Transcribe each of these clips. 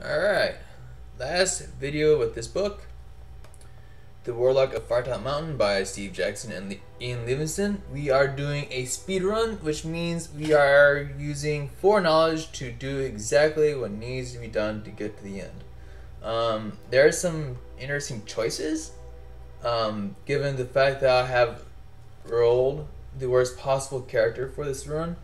Alright, last video with this book, The Warlock of Firetop Mountain by Steve Jackson and Ian Livingston. We are doing a speed run, which means we are using foreknowledge to do exactly what needs to be done to get to the end. There are some interesting choices, given the fact that I have rolled the worst possible character for this run.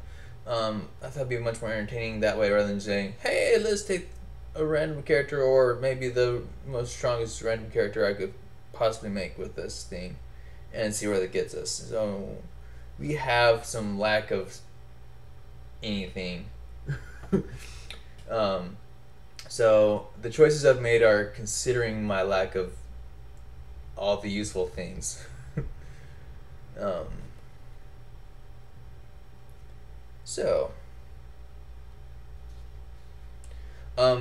I thought it'd be much more entertaining that way rather than saying, hey, let's take a random character or maybe the most strongest random character I could possibly make with this thing and see where that gets us. So we have some lack of anything. So the choices I've made are considering my lack of all the useful things.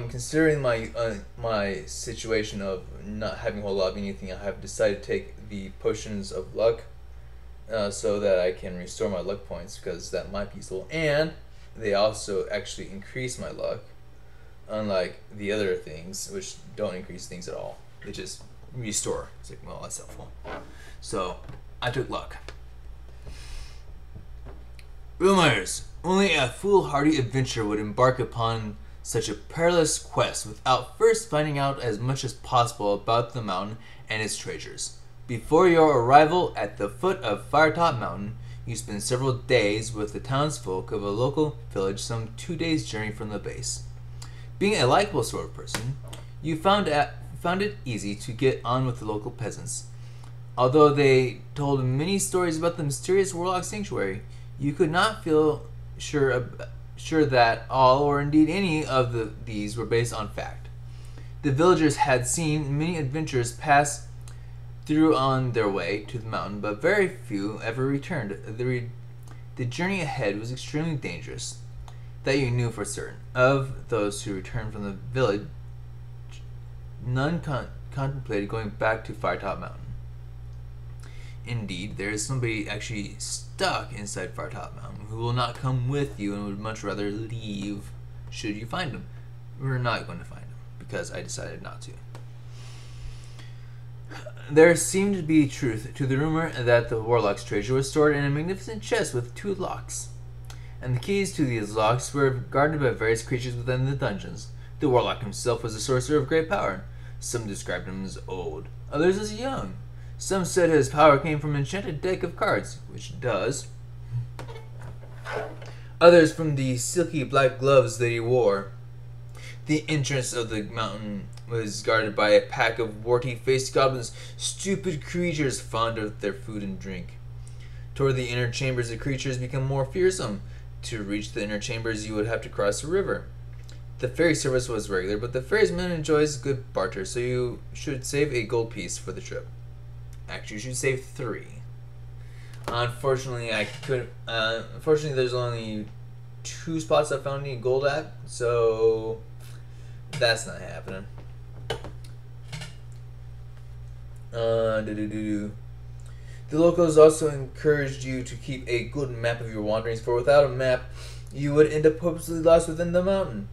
Considering my situation of not having a whole lot of anything, I have decided to take the potions of luck so that I can restore my luck points, because that might be useful, and they also actually increase my luck, unlike the other things which don't increase things at all. They just restore. It's like, well, that's helpful. So I took luck. Rumors. Only a foolhardy adventurer would embark upon such a perilous quest without first finding out as much as possible about the mountain and its treasures. Before your arrival at the foot of Firetop Mountain, you spend several days with the townsfolk of a local village some 2 days' journey from the base. Being a likable sort of person, you found it easy to get on with the local peasants. Although they told many stories about the mysterious Warlock Sanctuary, you could not feel sure that all, or indeed any of these were based on fact. The villagers had seen many adventurers pass through on their way to the mountain, but very few ever returned. The journey ahead was extremely dangerous, that you knew for certain. Of those who returned from the village, none contemplated going back to Firetop Mountain. Indeed, there is somebody actually stuck inside Firetop Mountain who will not come with you and would much rather leave should you find him. We're not going to find him because I decided not to. There seemed to be truth to the rumor that the Warlock's treasure was stored in a magnificent chest with 2 locks, and the keys to these locks were guarded by various creatures within the dungeons. The Warlock himself was a sorcerer of great power. Some described him as old, others as young. Some said his power came from an enchanted deck of cards, which it does. Others from the silky black gloves that he wore. The entrance of the mountain was guarded by a pack of warty-faced goblins, stupid creatures fond of their food and drink. Toward the inner chambers, the creatures become more fearsome. To reach the inner chambers, you would have to cross a river. The ferry service was regular, but the ferryman enjoys good barter, so you should save a gold piece for the trip. Actually, you should save 3. Unfortunately, unfortunately, there's only 2 spots I found any gold at, so that's not happening. The locals also encouraged you to keep a good map of your wanderings, for without a map, you would end up hopelessly lost within the mountain.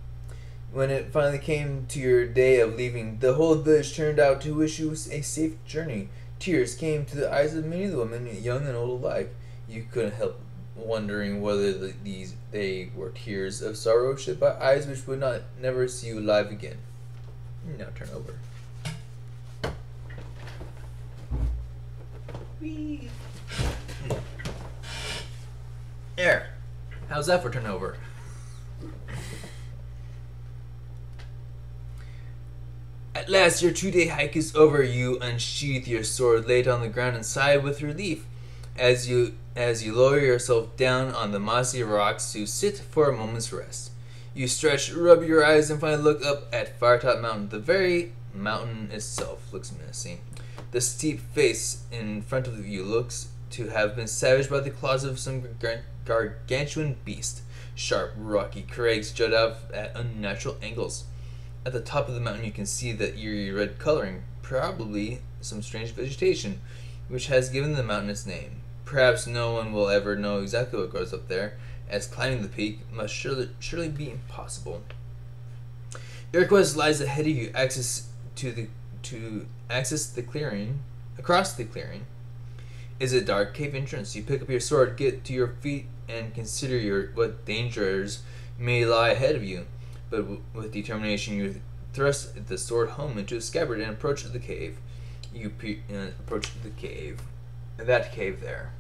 When it finally came to your day of leaving, the whole village turned out to wish you a safe journey. Tears came to the eyes of many of the women, young and old alike. You couldn't help wondering whether they were tears of sorrow shed by eyes which would never see you alive again. Now turn over. Whee! There. How's that for turnover? At last, your 2-day hike is over. You unsheath your sword, lay it on the ground, and sigh with relief as you lower yourself down on the mossy rocks to sit for a moment's rest. You stretch, rub your eyes, and finally look up at Firetop Mountain. The very mountain itself looks menacing. The steep face in front of you looks to have been savaged by the claws of some gargantuan beast. Sharp, rocky crags jut out at unnatural angles. At the top of the mountain you can see the eerie red coloring, probably some strange vegetation, which has given the mountain its name. Perhaps no one will ever know exactly what grows up there, as climbing the peak must surely be impossible. Your quest lies ahead of you. To access the clearing, across the clearing, is a dark cave entrance. You pick up your sword, get to your feet, and consider what dangers may lie ahead of you. But with determination, you thrust the sword home into the scabbard and approach the cave. You approach the cave. That cave there.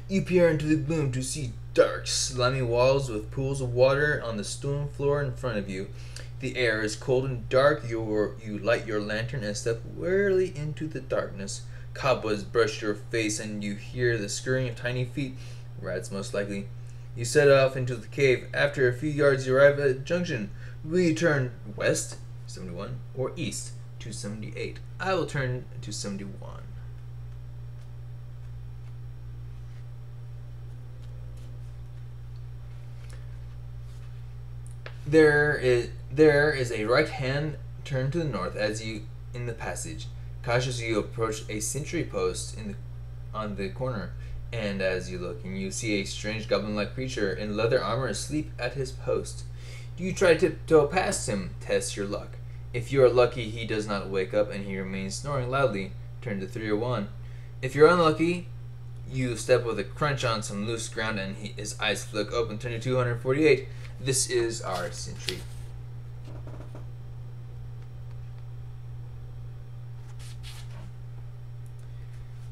You peer into the gloom to see dark, slimy walls with pools of water on the stone floor in front of you. The air is cold and dark. You light your lantern and step warily into the darkness. Cobwebs brush your face and you hear the scurrying of tiny feet. Rats, most likely. You set off into the cave. After a few yards, you arrive at a junction. Will you turn west, 71, or east, 278? I will turn to 71. There is a right-hand turn to the north as you in the passage. Cautiously you approach a sentry post on the corner, and as you look, you see a strange goblin-like creature in leather armor asleep at his post. Do you try to tiptoe past him? Test your luck. If you are lucky, he does not wake up and he remains snoring loudly. Turn to 301. If you're unlucky, you step with a crunch on some loose ground and his eyes flick open. Turn to 248. This is our sentry.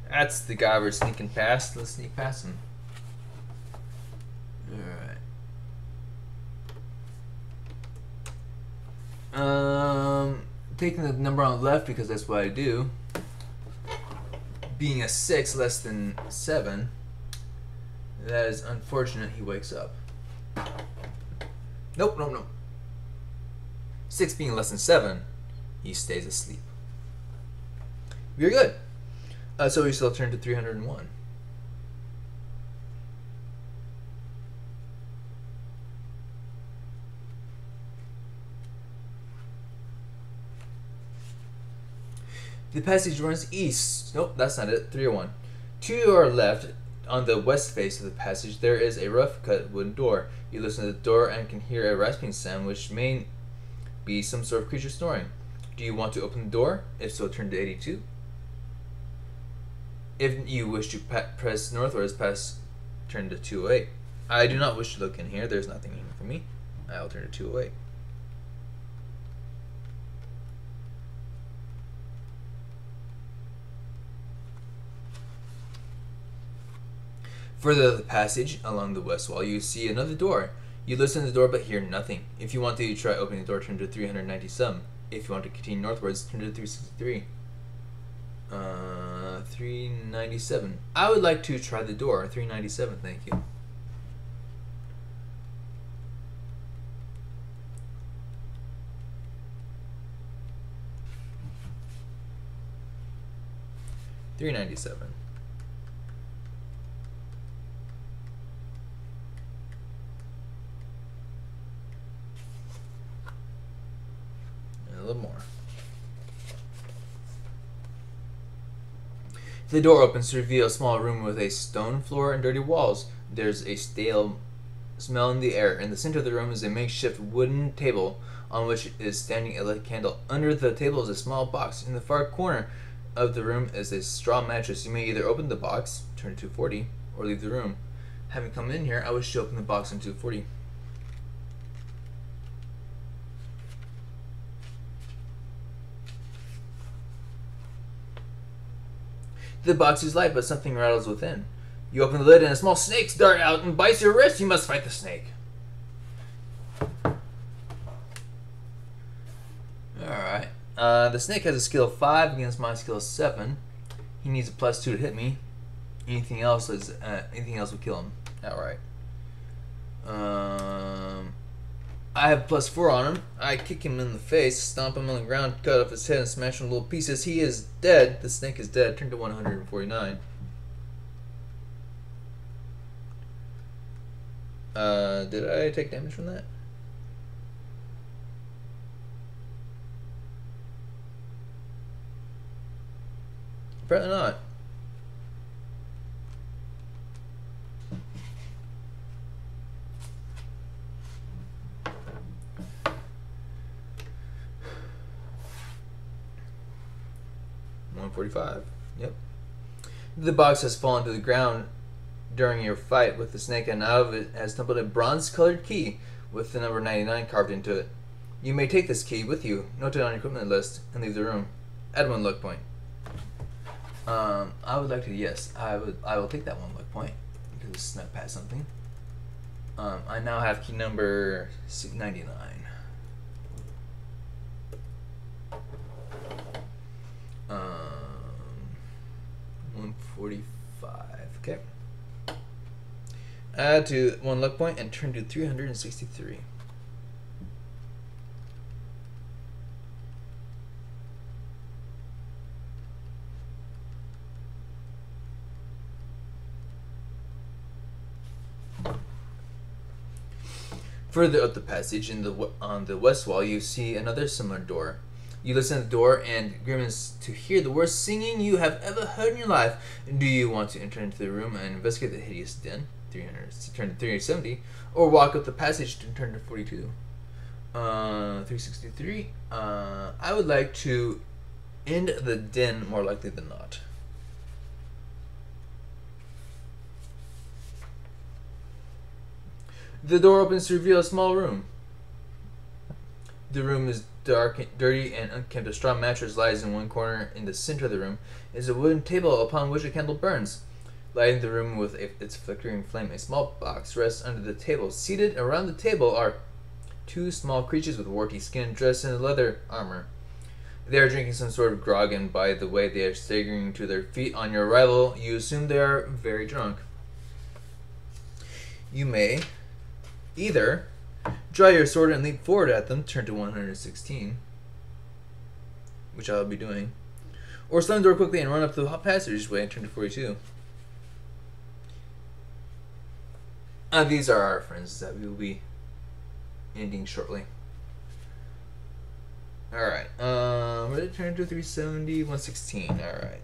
That's the guy we're sneaking past. Let's sneak past him. Alright. Taking the number on the left because that's what I do. Being a 6 less than 7, that is unfortunate. He wakes up. Nope. 6 being less than 7, he stays asleep. Very good. So we still turn to 301. The passage runs east. Nope, that's not it. 301. To your left, on the west face of the passage, there is a rough-cut wooden door. You listen to the door and can hear a rasping sound, which may be some sort of creature snoring. Do you want to open the door? If so, turn to 82. If you wish to press northwards, turn to 208. I do not wish to look in here. There's nothing in here for me. I'll turn to 208. Further up the passage, along the west wall, you see another door. You listen to the door but hear nothing. If you want to try opening the door, turn to 397. If you want to continue northwards, turn to 363. 397. I would like to try the door. 397, thank you. $397. And a little more. The door opens to reveal a small room with a stone floor and dirty walls. There's a stale smell in the air. In the center of the room is a makeshift wooden table on which is standing a lit candle. Under the table is a small box. In the far corner of the room is a straw mattress. You may either open the box, turn to 240, or leave the room. Having come in here, I wish to open the box on 240. The box is light, but something rattles within. You open the lid and a small snake darts out and bites your wrist. You must fight the snake. Alright. The snake has a skill of 5 against my skill of 7. He needs a +2 to hit me. Anything else would kill him. Alright. I have +4 on him. I kick him in the face, stomp him on the ground, cut off his head, and smash him in little pieces. He is dead. The snake is dead. Turn to 149. Did I take damage from that? Apparently not. 145. Yep. The box has fallen to the ground during your fight with the snake, and out of it has tumbled a bronze-colored key with the number 99 carved into it. You may take this key with you, note it on your equipment list, and leave the room. Add 1 luck point. I would like to, yes, I will take that 1 luck point because it's snuck past something. I now have key number 99. 145. Okay. Add to 1 luck point and turn to 363. Further up the passage, on the west wall, you see another similar door. You listen to the door and grimace to hear the worst singing you have ever heard in your life. Do you want to enter into the room and investigate the hideous den, turn to 370, or walk up the passage to turn to 42? 363. I would like to end the den more likely than not. The door opens to reveal a small room. The room is dark, dirty, and unkempt. A straw mattress lies in one corner. In the center of the room is a wooden table upon which a candle burns. Lighting the room with its flickering flame, a small box rests under the table. Seated around the table are 2 small creatures with warty skin, dressed in leather armor. They are drinking some sort of grog, and by the way they are staggering to their feet on your arrival, you assume they are very drunk. You may either draw your sword and leap forward at them, turn to 116, which I'll be doing, or slam the door quickly and run up the passageway and turn to 42. These are our friends that we will be ending shortly. Alright, ready to turn to 370, 116, alright.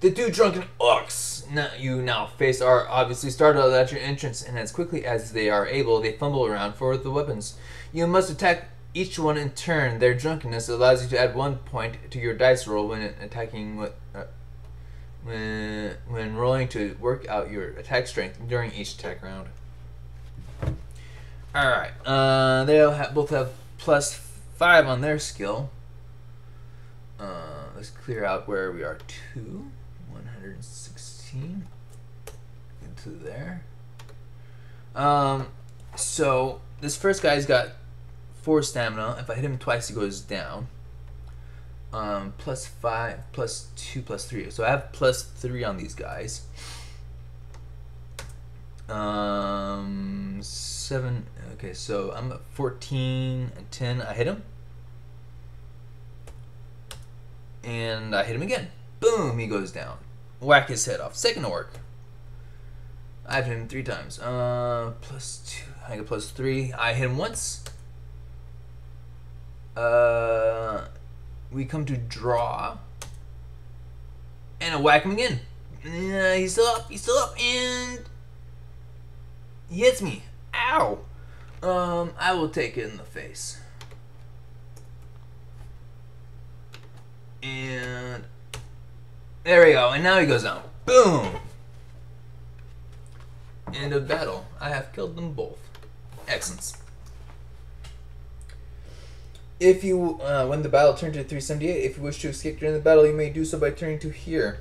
The 2 drunken orcs you now face are obviously startled at your entrance, and as quickly as they are able, they fumble around for the weapons. You must attack each one in turn. Their drunkenness allows you to add 1 point to your dice roll when attacking when rolling to work out your attack strength during each attack round. Alright, they'll both have +5 on their skill. Let's clear out where we are. 116 into there. So this first guy's got 4 stamina. If I hit him twice, he goes down. +5, +2, +3. So I have +3 on these guys. 7. Okay, so I'm at 14 and 10. I hit him. And I hit him again. Boom, he goes down. Whack his head off. Second orc. I've hit him 3 times. +2. I get +3. I hit him once. We come to draw. And I whack him again. He's still up. He's still up. And he hits me. Ow. I will take it in the face. And there we go. And now he goes down. Boom. End of battle. I have killed them both. Excellent. If you when the battle turns to 378, if you wish to escape during the battle, you may do so by turning to here.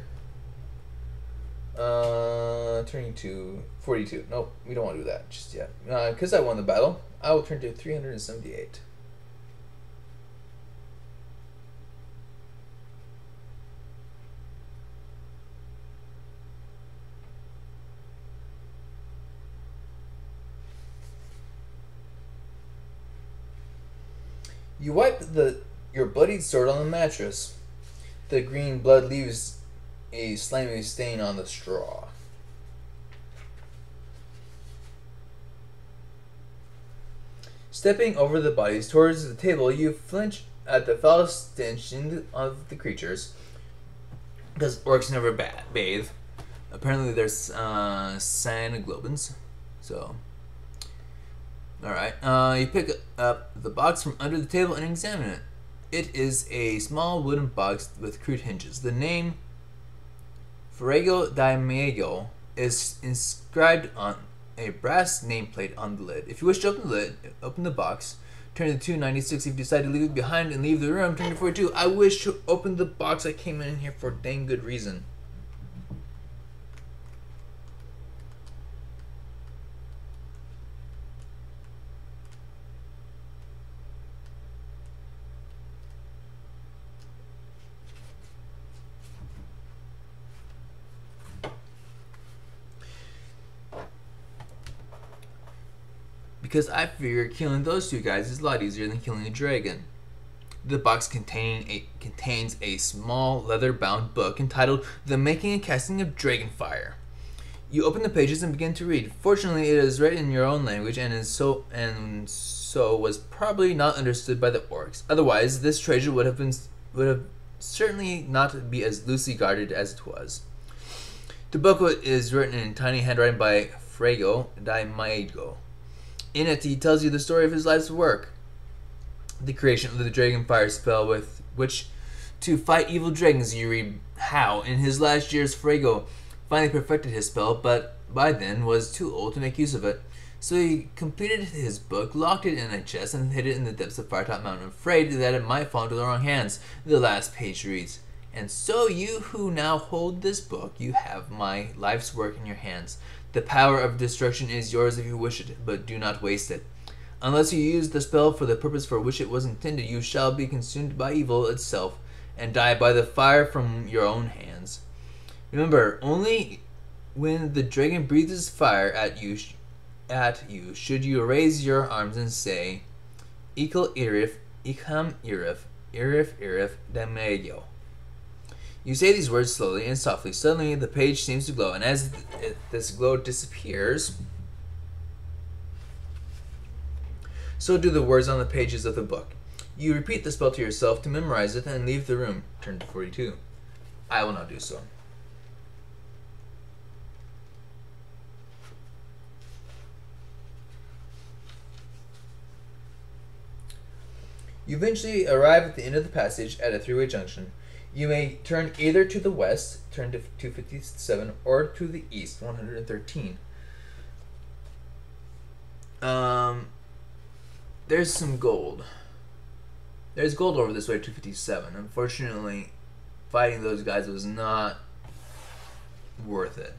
Turning to 42. Nope, we don't want to do that just yet. Because I won the battle, I will turn to 378. You wipe your bloodied sword on the mattress. The green blood leaves a slimy stain on the straw. Stepping over the bodies towards the table, you flinch at the foul stench of the creatures, because orcs never bathe. Apparently there's Cyanoglobins. So, alright. You pick up the box from under the table and examine it. It is a small wooden box with crude hinges. The name Fuego di Mayo is inscribed on a brass nameplate on the lid. If you wish to open the lid, open the box, turn to 296. If you decide to leave it behind and leave the room, turn to 42. I wish to open the box. I came in here for a dang good reason. Because I figure killing those two guys is a lot easier than killing a dragon. The box contains a small leather-bound book entitled The Making and Casting of Dragonfire. You open the pages and begin to read. Fortunately, it is written in your own language and so was probably not understood by the orcs. Otherwise, this treasure would have certainly not be as loosely guarded as it was. The book is written in tiny handwriting by Fuego di Mayo. In it, he tells you the story of his life's work. The creation of the Dragonfire spell with which to fight evil dragons. You read how, in his last years, Fuego finally perfected his spell, but by then was too old to make use of it. So he completed his book, locked it in a chest, and hid it in the depths of Firetop Mountain, afraid that it might fall into the wrong hands. The last page reads, "And so you who now hold this book, you have my life's work in your hands. The power of destruction is yours if you wish it, but do not waste it. Unless you use the spell for the purpose for which it was intended, you shall be consumed by evil itself, and die by the fire from your own hands. Remember, only when the dragon breathes fire at you should you raise your arms and say, Ikal Irif, Ikam Irif, Irif Irif Dameyo." You say these words slowly and softly. Suddenly, the page seems to glow, and as this glow disappears, so do the words on the pages of the book. You repeat the spell to yourself to memorize it and leave the room. Turn to 42. I will not do so. You eventually arrive at the end of the passage at a three-way junction. You may turn either to the west, turn to 257, or to the east, 113. There's some gold. There's gold over this way, 257. Unfortunately, fighting those guys was not worth it.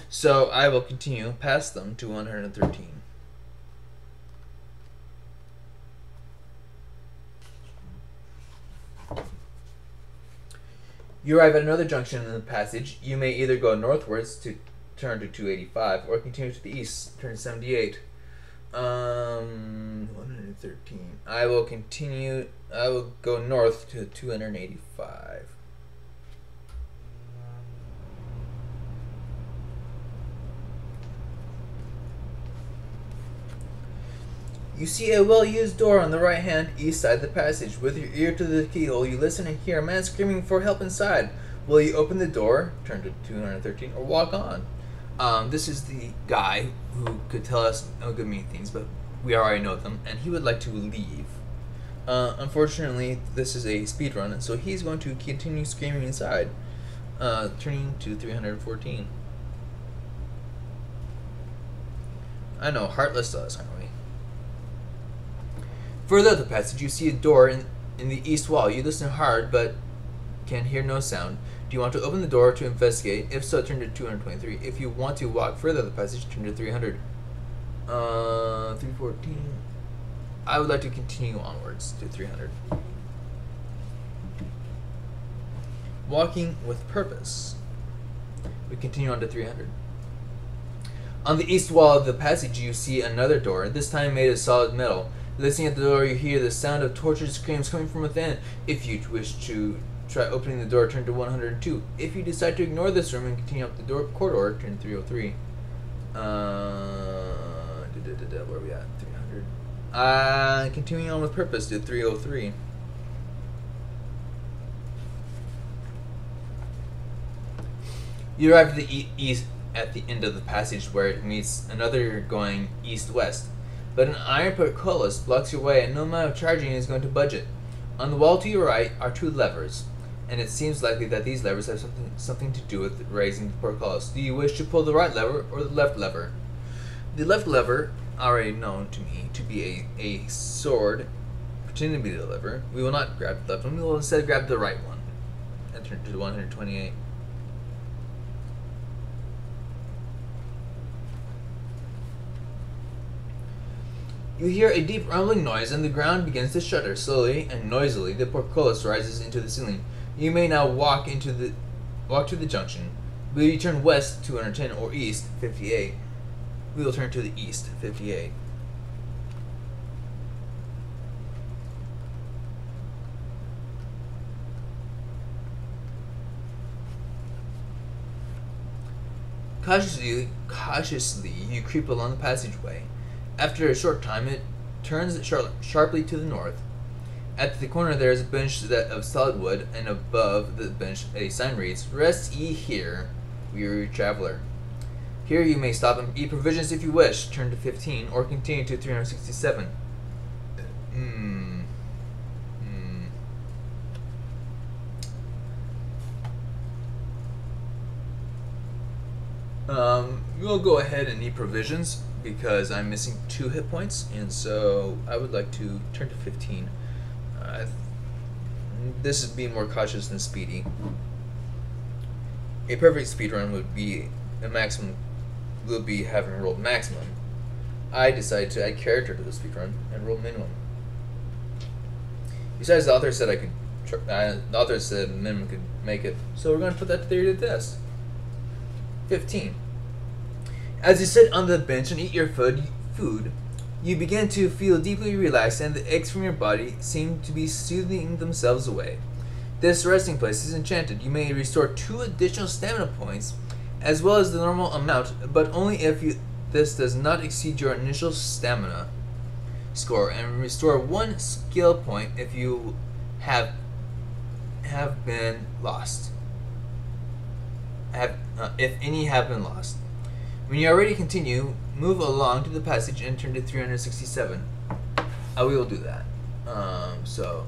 So I will continue past them to 113. You arrive at another junction in the passage. You may either go northwards to turn to 285 or continue to the east, turn to 78. 113. I will go north to 285. You see a well-used door on the right-hand east side of the passage. With your ear to the keyhole, you listen and hear a man screaming for help inside. Will you open the door, turn to 213, or walk on? This is the guy who could tell us good many things, but we already know them, and he would like to leave. Unfortunately, this is a speedrun, and so he's going to continue screaming inside, turning to 314. I know, heartless us, aren't we? Further up the passage, you see a door in the east wall. You listen hard, but can hear no sound. Do you want to open the door to investigate? If so, turn to 223. If you want to walk further up the passage, turn to 300. 314. I would like to continue onwards to 300. Walking with purpose. We continue on to 300. On the east wall of the passage, you see another door, this time made of solid metal. Listening at the door, you hear the sound of tortured screams coming from within. If you wish to try opening the door, turn to 102. If you decide to ignore this room and continue up the door corridor, turn to 303. Where are we at? 300. Continuing on with purpose to 303. You arrive at the east at the end of the passage where it meets another going east-west. But an iron portcullis blocks your way and no amount of charging is going to budge it. On the wall to your right are two levers, and it seems likely that these levers have something to do with raising the portcullis. Do you wish to pull the right lever or the left lever? The left lever, already known to me to be a sword, pretending to be the lever. We will not grab the left one, we will instead grab the right one. Enter to 128. You hear a deep rumbling noise and the ground begins to shudder. Slowly and noisily, the portcullis rises into the ceiling. You may now walk to the junction. Will you turn west 210 or east 58? We will turn to the east 58. Cautiously, you creep along the passageway. After a short time, it turns sharply to the north. At the corner there is a bench of solid wood, and above the bench a sign reads, "Rest ye here, weary traveler." Here you may stop and eat provisions if you wish. Turn to 15 or continue to 367. We'll go ahead and eat provisions because I'm missing 2 hit points, and so I would like to turn to 15. This is being more cautious than speedy. A perfect speedrun would be a maximum. Will be having rolled maximum. I decided to add character to the speedrun and roll minimum. Besides, the author said I could. The author said minimum could make it, so we're going to put that theory to test. 15. As you sit on the bench and eat your food, you begin to feel deeply relaxed, and the aches from your body seem to be soothing themselves away. This resting place is enchanted. You may restore 2 additional stamina points, as well as the normal amount, but only if this does not exceed your initial stamina score, and restore 1 skill point if you have been lost. If any have been lost. When you are ready to continue, move along to the passage and turn to 367. We will do that. So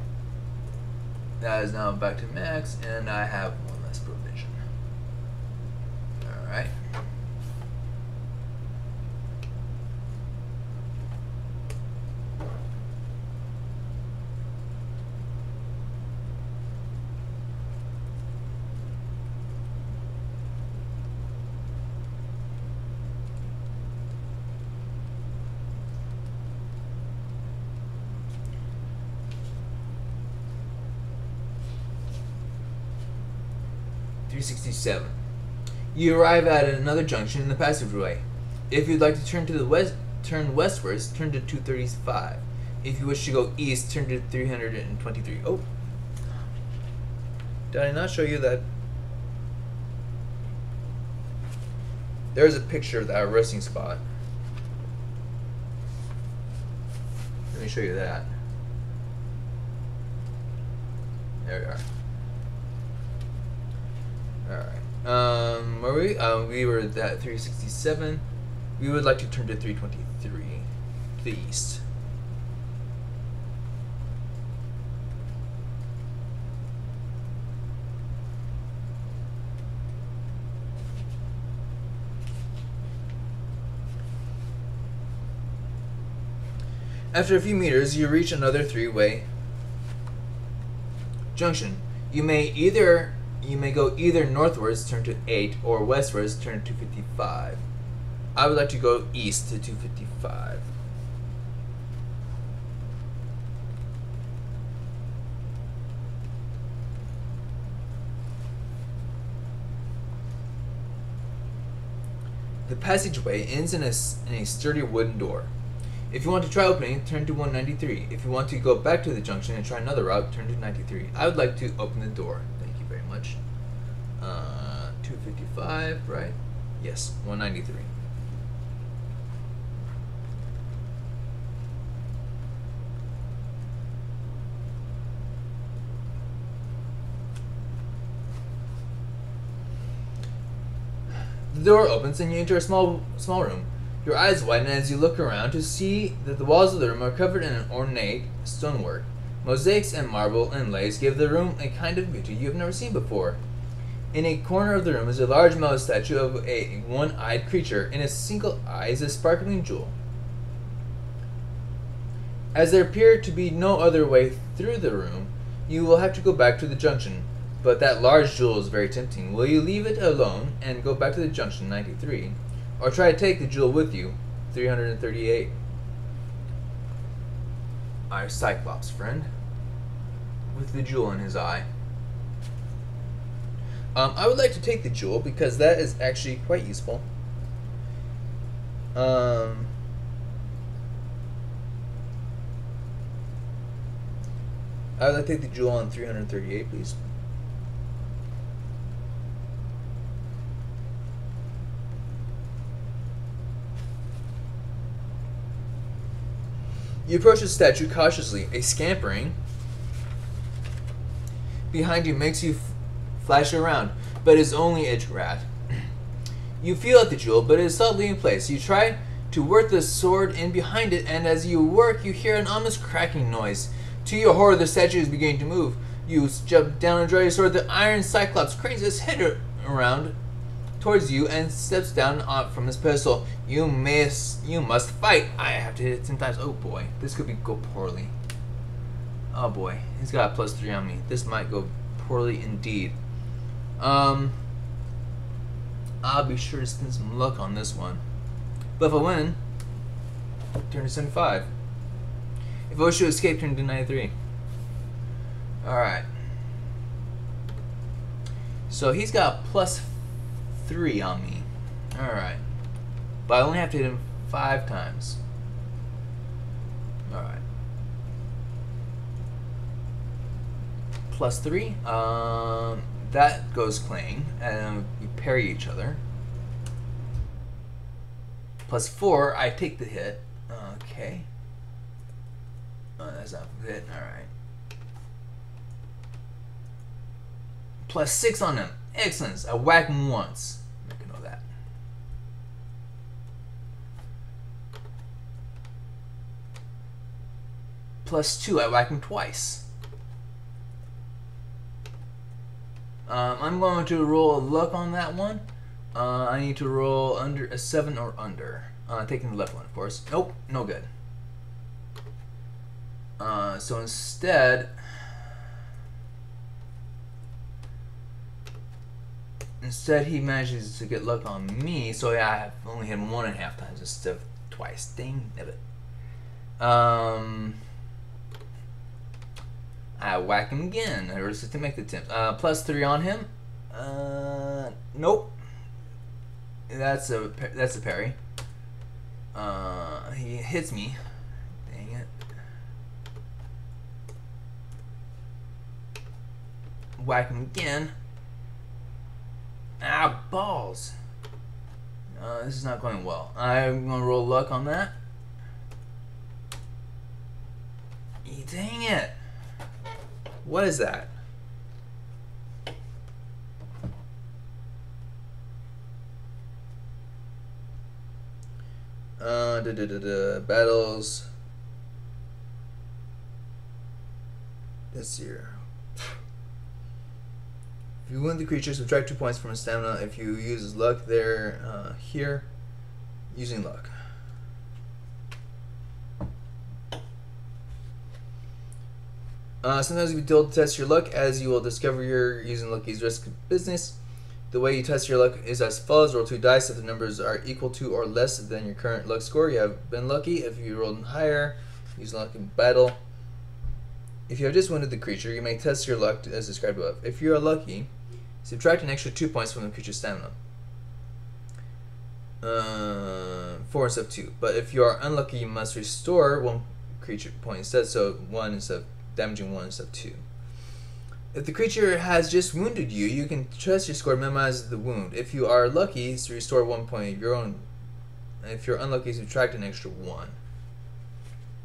that is now back to max, and I have 1 less provision. Alright. You arrive at another junction in the passageway. If you'd like to turn to the turn westwards, turn to 235. If you wish to go east, turn to 323. Oh, did I not show you that? There's a picture of that resting spot. Let me show you that. There we are. Alright. Where were we? We were at 367. We would like to turn to 323. To the east. After a few meters, you reach another 3-way junction. You may go either northwards, turn to 8, or westwards, turn to 255. I would like to go east to 255. The passageway ends in a sturdy wooden door. If you want to try opening it, turn to 193. If you want to go back to the junction and try another route, turn to 93. I would like to open the door. Thank you very much. 255, right? Yes, 193. door opens and you enter a small room. Your eyes widen as you look around to see that the walls of the room are covered in an ornate stonework. Mosaics and marble inlays give the room a kind of beauty you have never seen before. In a corner of the room is a large metal statue of a one-eyed creature. In a single eye is a sparkling jewel. As there appear to be no other way through the room, you will have to go back to the junction. But that large jewel is very tempting. Will you leave it alone and go back to the junction, 93? Or try to take the jewel with you, 338? Our Cyclops friend, with the jewel in his eye. I would like to take the jewel because that is actually quite useful. I would like to take the jewel on 338, please. You approach the statue cautiously. A scampering behind you makes you flash around, but is only a rat. You feel at the jewel, but it is solidly in place. You try to work the sword in behind it, and as you work, you hear an ominous cracking noise. To your horror, the statue is beginning to move. You jump down and draw your sword. The iron Cyclops cranes his head around towards you and steps down from his pedestal. You must fight. I have to hit it 10 times. Oh boy, this could go poorly. Oh boy, he's got a +3 on me. This might go poorly indeed. I'll be sure to spend some luck on this one. But if I win, turn to 75. If I wish to escape, turn to 93. Alright. So he's got +3 on me. Alright. But I only have to hit him 5 times. Alright. +3. That goes clang, and we parry each other. +4, I take the hit. Okay. That's not a hit. Alright. +6 on him. Excellent. I whack him once. Make a note of that. +2, I whack him twice. I'm going to roll a luck on that one. I need to roll under a 7 or under. Taking the left one, of course. Nope, no good. So instead he manages to get luck on me. So yeah, I have only hit him 1.5 times instead of twice. Dang it. I whack him again. Or just to make the attempt. +3 on him. Nope. That's a parry. He hits me. Dang it. Whack him again. Ah, balls. This is not going well. I'm gonna roll luck on that. Dang it. What is that? Battles. This year. If you win the creature, subtract 2 points from his stamina. If you use his luck, there, here, using luck. Sometimes you will be told to test your luck, as you will discover you're using lucky's risk of business. The way you test your luck is as follows. Roll 2 dice. If the numbers are equal to or less than your current luck score, you have been lucky. If you rolled higher, use luck in battle. If you have just wounded the creature, you may test your luck as described above. If you are lucky, subtract an extra 2 points from the creature's stamina. 4 instead of 2. But if you are unlucky, you must restore 1 creature point instead. So 1 instead of damaging 1 instead of 2. If the creature has just wounded you, you can trust your score to minimize the wound. If you are lucky, to restore 1 point of your own. If you're unlucky, subtract an extra 1.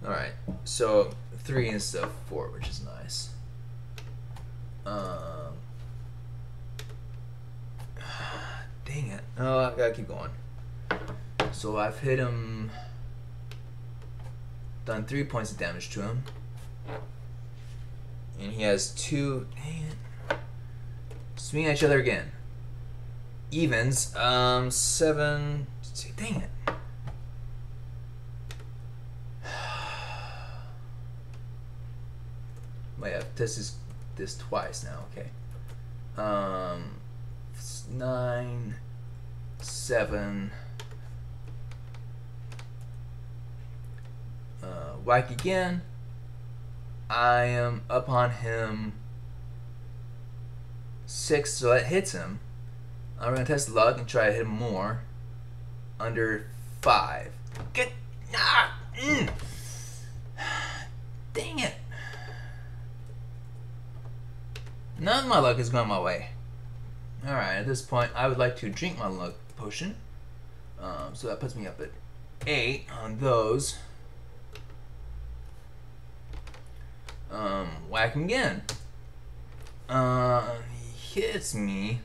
Alright, so 3 instead of 4, which is nice. Dang it. Oh, I gotta keep going. So I've hit him, done 3 points of damage to him. And he has 2, dang it. Swing at each other again. Evens, 7, dang it. Wait, this is this twice now, okay. 9, 7. Whack again. I am up on him 6, so that hits him. I'm gonna test luck and try to hit him more. Under 5. Get Dang it. None of my luck is going my way. Alright, at this point I would like to drink my luck potion. So that puts me up at 8 on those. Whack him again. He hits me.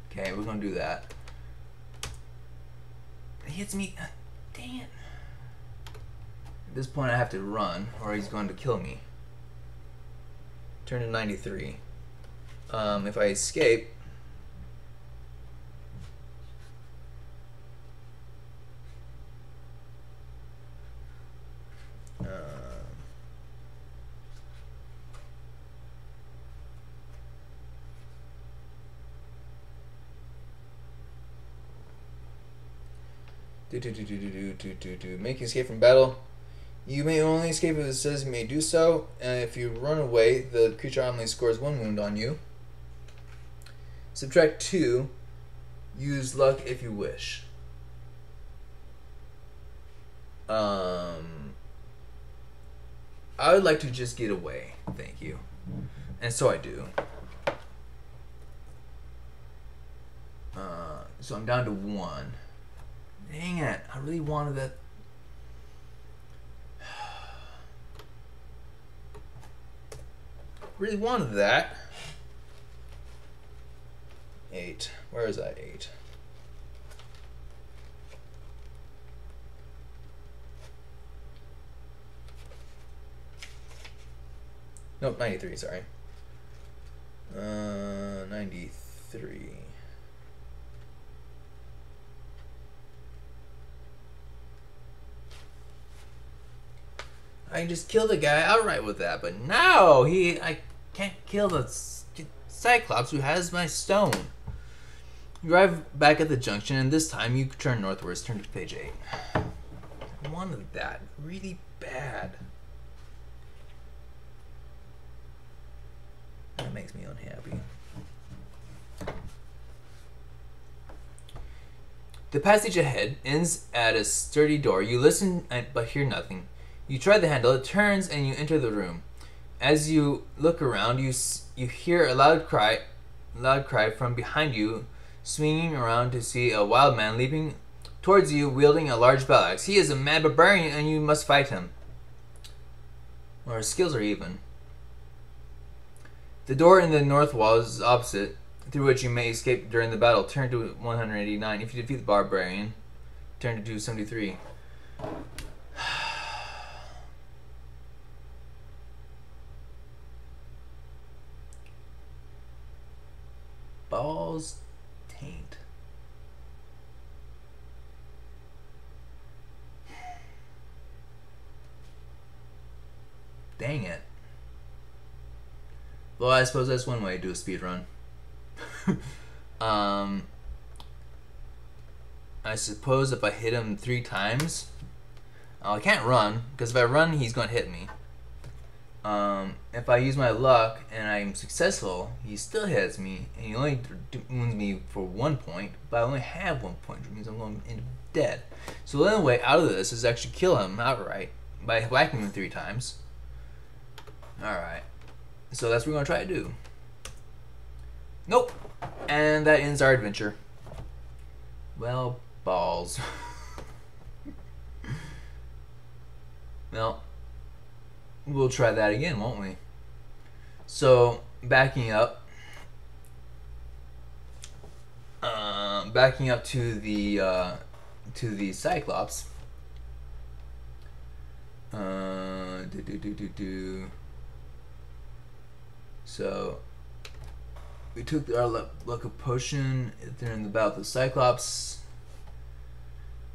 Okay, we're gonna do that. He hits me. Dang it. At this point I have to run or he's going to kill me. Turn to 93. If I escape, make escape from battle. You may only escape if it says you may do so, and if you run away, the creature only scores 1 wound on you. Subtract 2. Use luck if you wish. I would like to just get away, thank you. And so I do. So I'm down to 1. Dang it, I really wanted that. Really wanted that. 8. Where is that 8? Nope, 93, sorry. 93. I can just kill the guy outright with that, but no, I can't kill the Cyclops who has my stone. You arrive back at the junction, and this time you turn northwards. Turn to page 8. I wanted that really bad. That makes me unhappy. The passage ahead ends at a sturdy door. You listen but hear nothing. You try the handle, it turns, and you enter the room. As you look around, you hear a loud cry from behind you, swinging around to see a wild man leaping towards you, wielding a large battle axe. He is a mad barbarian, and you must fight him. Well, our skills are even. The door in the north wall is opposite, through which you may escape during the battle. Turn to 189. If you defeat the barbarian, turn to 273. Balls taint. Dang it. Well, I suppose that's one way to do a speed run. I suppose if I hit him 3 times, I can't run, because if I run, he's going to hit me. If I use my luck and I'm successful, he still hits me, and he only wounds me for 1 point, but I only have 1 point, which means I'm going to end up dead. So the only way out of this is to actually kill him outright by whacking him 3 times. Alright, so that's what we're going to try to do. Nope, and that ends our adventure. Well, balls. Well, we'll try that again, won't we? So backing up to the Cyclops. So we took our luck of potion. They're in the battle of the Cyclops.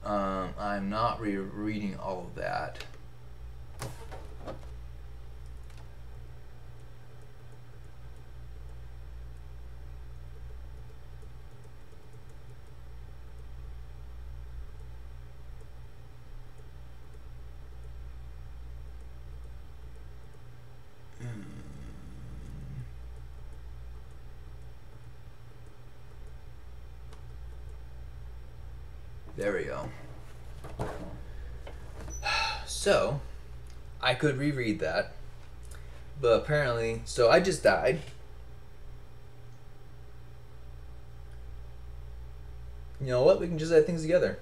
I'm not reading all of that. There we go. So, I could reread that, but apparently, so I just died. You know what? We can just add things together.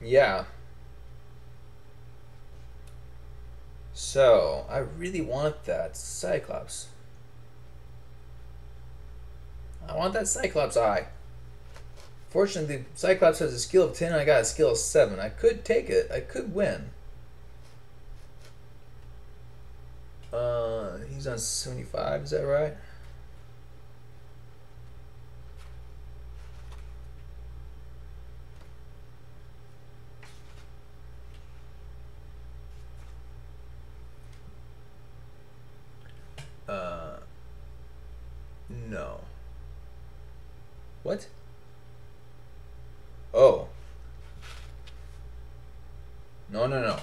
Yeah. So, I really want that Cyclops. I want that Cyclops eye. Fortunately, the Cyclops has a skill of 10 and I got a skill of 7. I could take it. I could win. He's on 75, is that right? No. What? Oh. No.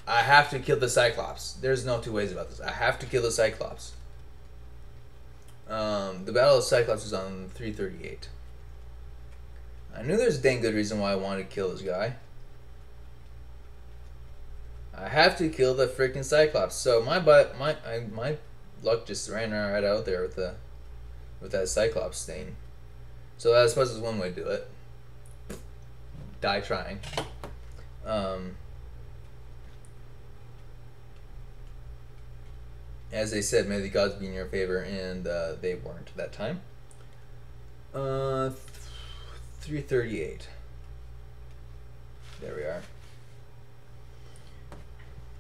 I have to kill the Cyclops. There's no two ways about this. I have to kill the Cyclops. The Battle of Cyclops is on 338. I knew there's a dang good reason why I wanted to kill this guy. I have to kill the freaking Cyclops. So my luck just ran right out there with that Cyclops thing. So I suppose is one way to do it. Die trying. As they said, may the gods be in your favor, and they weren't that time. 338. There we are.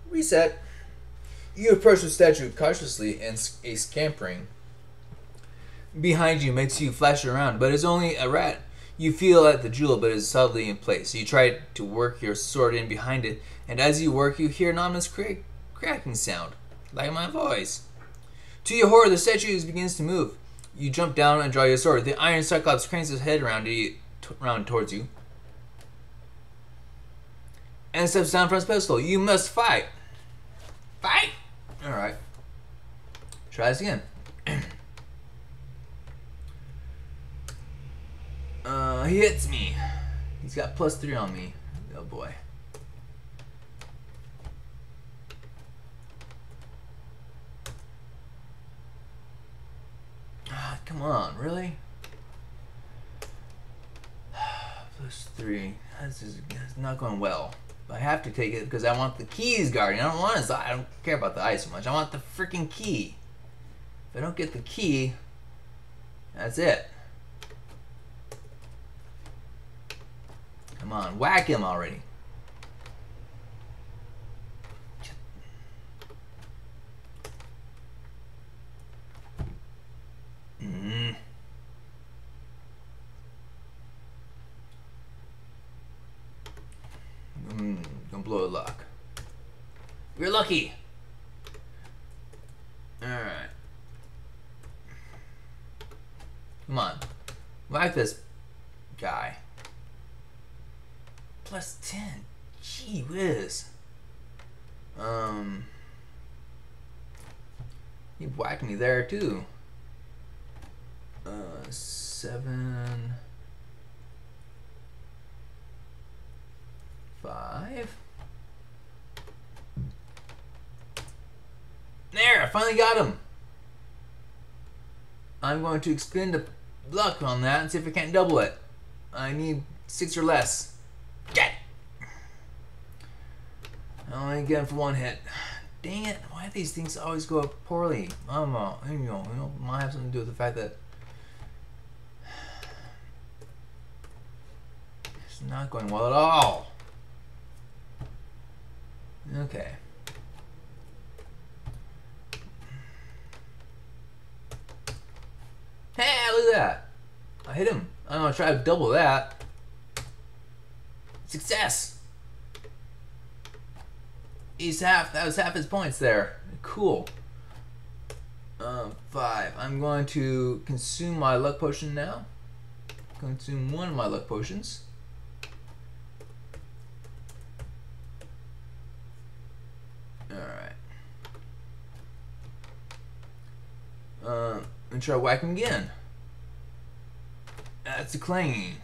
Reset. You approach the statue cautiously, and a scampering behind you makes you flash around, but it's only a rat. You feel at the jewel, but it's solidly in place. You try to work your sword in behind it, and as you work, you hear an ominous cracking sound, like my voice. To your horror, the statue begins to move. You jump down and draw your sword. The iron Cyclops cranes his head around towards you, and steps down from his pedestal. You must fight. Fight! Alright. Try this again. He hits me. He's got +3 on me. Oh boy. Come on, really? +3. This is not going well. But I have to take it because I want the keys, Guardian. I don't care about the eye so much. I want the freaking key. If I don't get the key, that's it. Come on, whack him already. Gonna blow a luck. You're lucky. Alright. Come on. Whack this guy. +10. Gee whiz. He whacked me there too. 7, 5. There, I finally got him. I'm going to expend a luck on that and see if I can't double it. I need 6 or less. Get it. I only get him for 1 hit. Dang it! Why do these things always go poorly? Might have something to do with the fact that it's not going well at all. Okay. Hey, look at that! I hit him. I'm gonna try to double that. Success! That was half his points there. Cool. 5. I'm going to consume my luck potion now. Consume one of my luck potions. Alright. And try to whack him again. That's a clanging.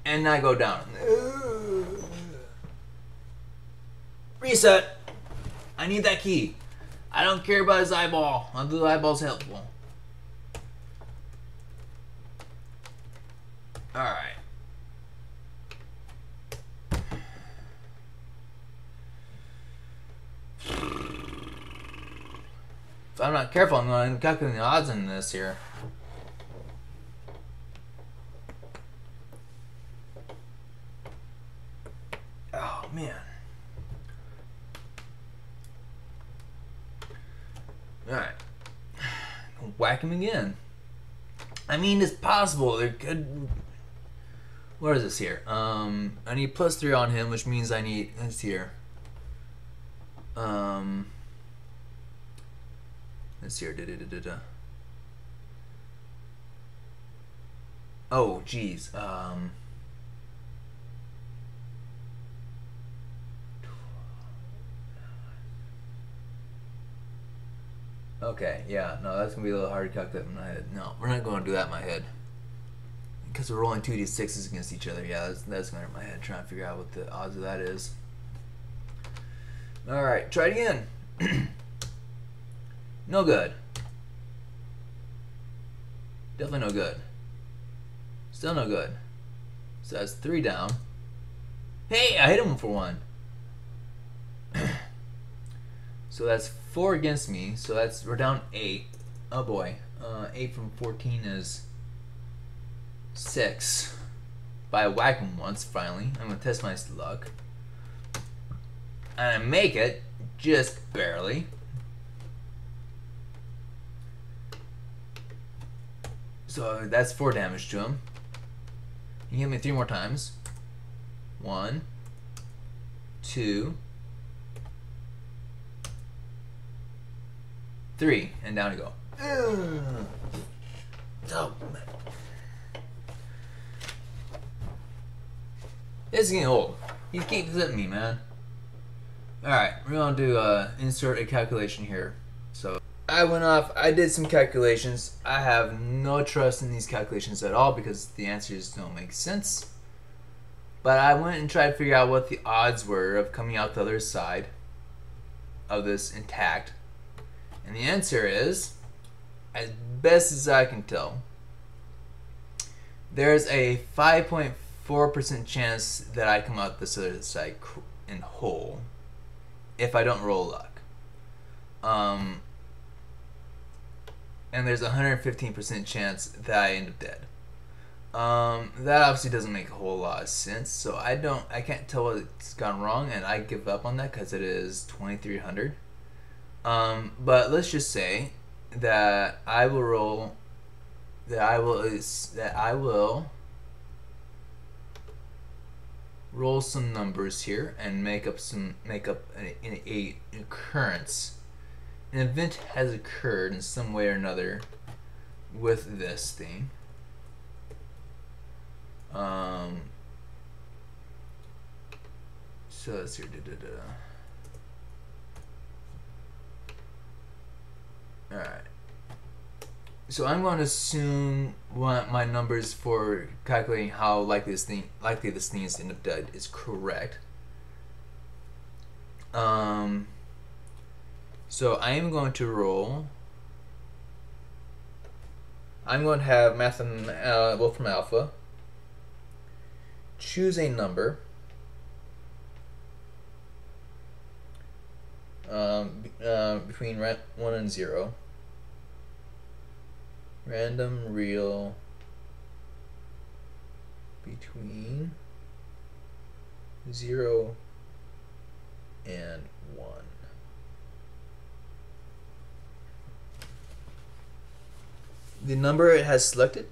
And I go down. Reset. I need that key. I don't care about his eyeball. Although the eyeball's helpful. Alright. If I'm not careful, I'm going to calculate the odds in this here. Oh, man. Alright. Whack him again. I mean, it's possible. There could... What is this here? I need +3 on him, which means I need... Let's see here. Let's see here. Oh, geez. Okay, yeah, no, that's gonna be a little hard to calculate in my head. No, we're not going to do that in my head. Because we're rolling 2d6s against each other. Yeah, that's gonna hurt my head trying to figure out what the odds of that is. Alright, try it again. No good. Definitely no good. Still no good. So that's 3 down. Hey, I hit him for 1. So that's 4 against me. So we're down 8. Oh boy. 8 from 14 is 6. But I whack him once finally. I'm gonna test my luck. And I make it, just barely. So that's 4 damage to him. He hit me 3 more times. 1, 2, 3, and down you go. Oh, man. This is getting old. He keeps hitting me, man. Alright, we're going to insert a calculation here. So I went off, I did some calculations. I have no trust in these calculations at all because the answers don't make sense. But I went and tried to figure out what the odds were of coming out the other side of this intact. And the answer is, as best as I can tell, there's a 5.4% chance that I come out this other side in whole if I don't roll luck. And there's a 115% chance that I end up dead. That obviously doesn't make a whole lot of sense, so I can't tell what's gone wrong, and I give up on that because it is 2300. But let's just say that I will roll, roll some numbers here and make up a occurrence. An event has occurred in some way or another with this thing. So let's see. Alright. So I'm going to assume what my numbers for calculating how likely this thing is to end up dead is correct. So I am going to roll. I'm going to have Wolfram Alpha choose a number between 1 and 0. Random real between 0 and 1. The number it has selected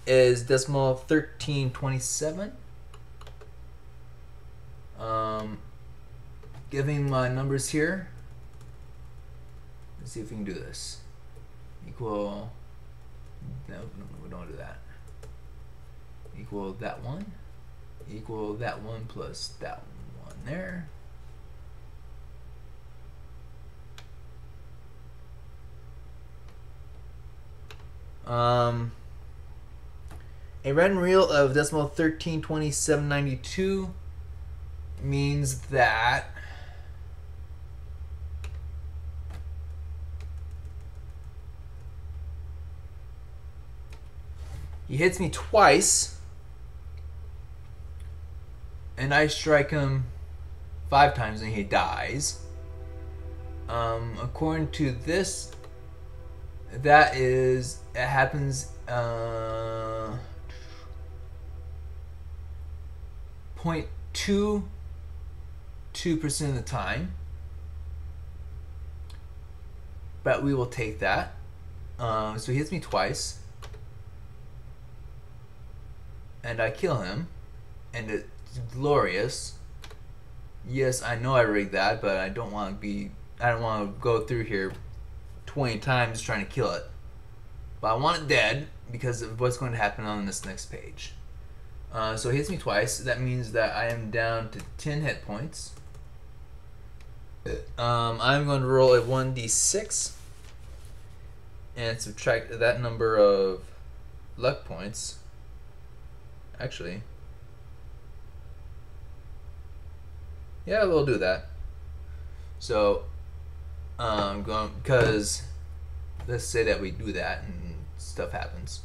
is decimal 1327. Giving my numbers here. Let's see if we can do this. Equal. No, we don't do that. Equal that one. Equal that one plus that one there. A random real of decimal 132792 means that he hits me twice and I strike him 5 times and he dies. According to this, that is, it happens 0.22% of the time, but we will take that. So he hits me twice and I kill him, and it's glorious. Yes, I know I rigged that, but I don't want to go through here 20 times trying to kill it. But I want it dead because of what's going to happen on this next page. So he hits me twice. That means that I am down to 10 hit points. I'm going to roll a 1d6 and subtract that number of luck points. Actually, yeah, we'll do that. So, because let's say that we do that and stuff happens.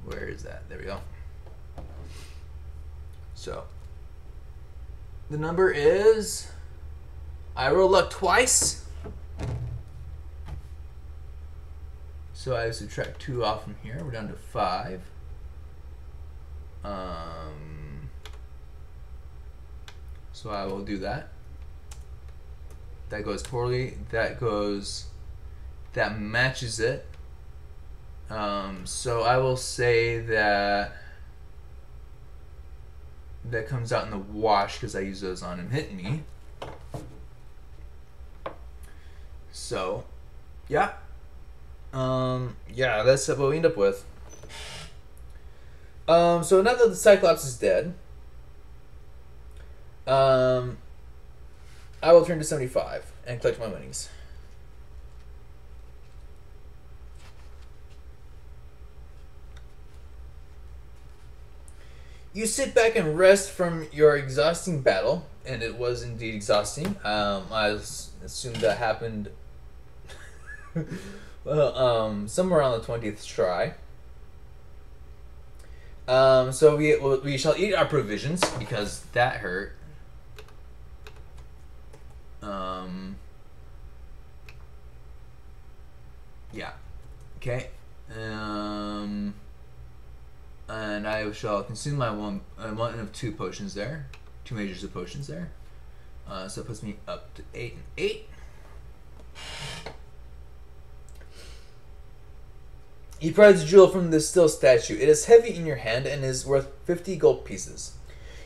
Where is that? There we go. So, the number is, I roll luck twice. So I subtract 2 off from here. We're down to 5. So I will do that. That goes poorly. That matches it. So I will say that comes out in the wash because I use those on him hitting me. So, yeah. Yeah, that's what we end up with. So now that the Cyclops is dead, I will turn to 75 and collect my winnings. You sit back and rest from your exhausting battle, and it was indeed exhausting. I assume that happened well, somewhere on the 20th try. So we shall eat our provisions because that hurt. Yeah. Okay. And I shall consume my one of 2 potions there, 2 measures of potions there. So it puts me up to 8 and 8. He prides a jewel from the still statue. It is heavy in your hand and is worth 50 gold pieces.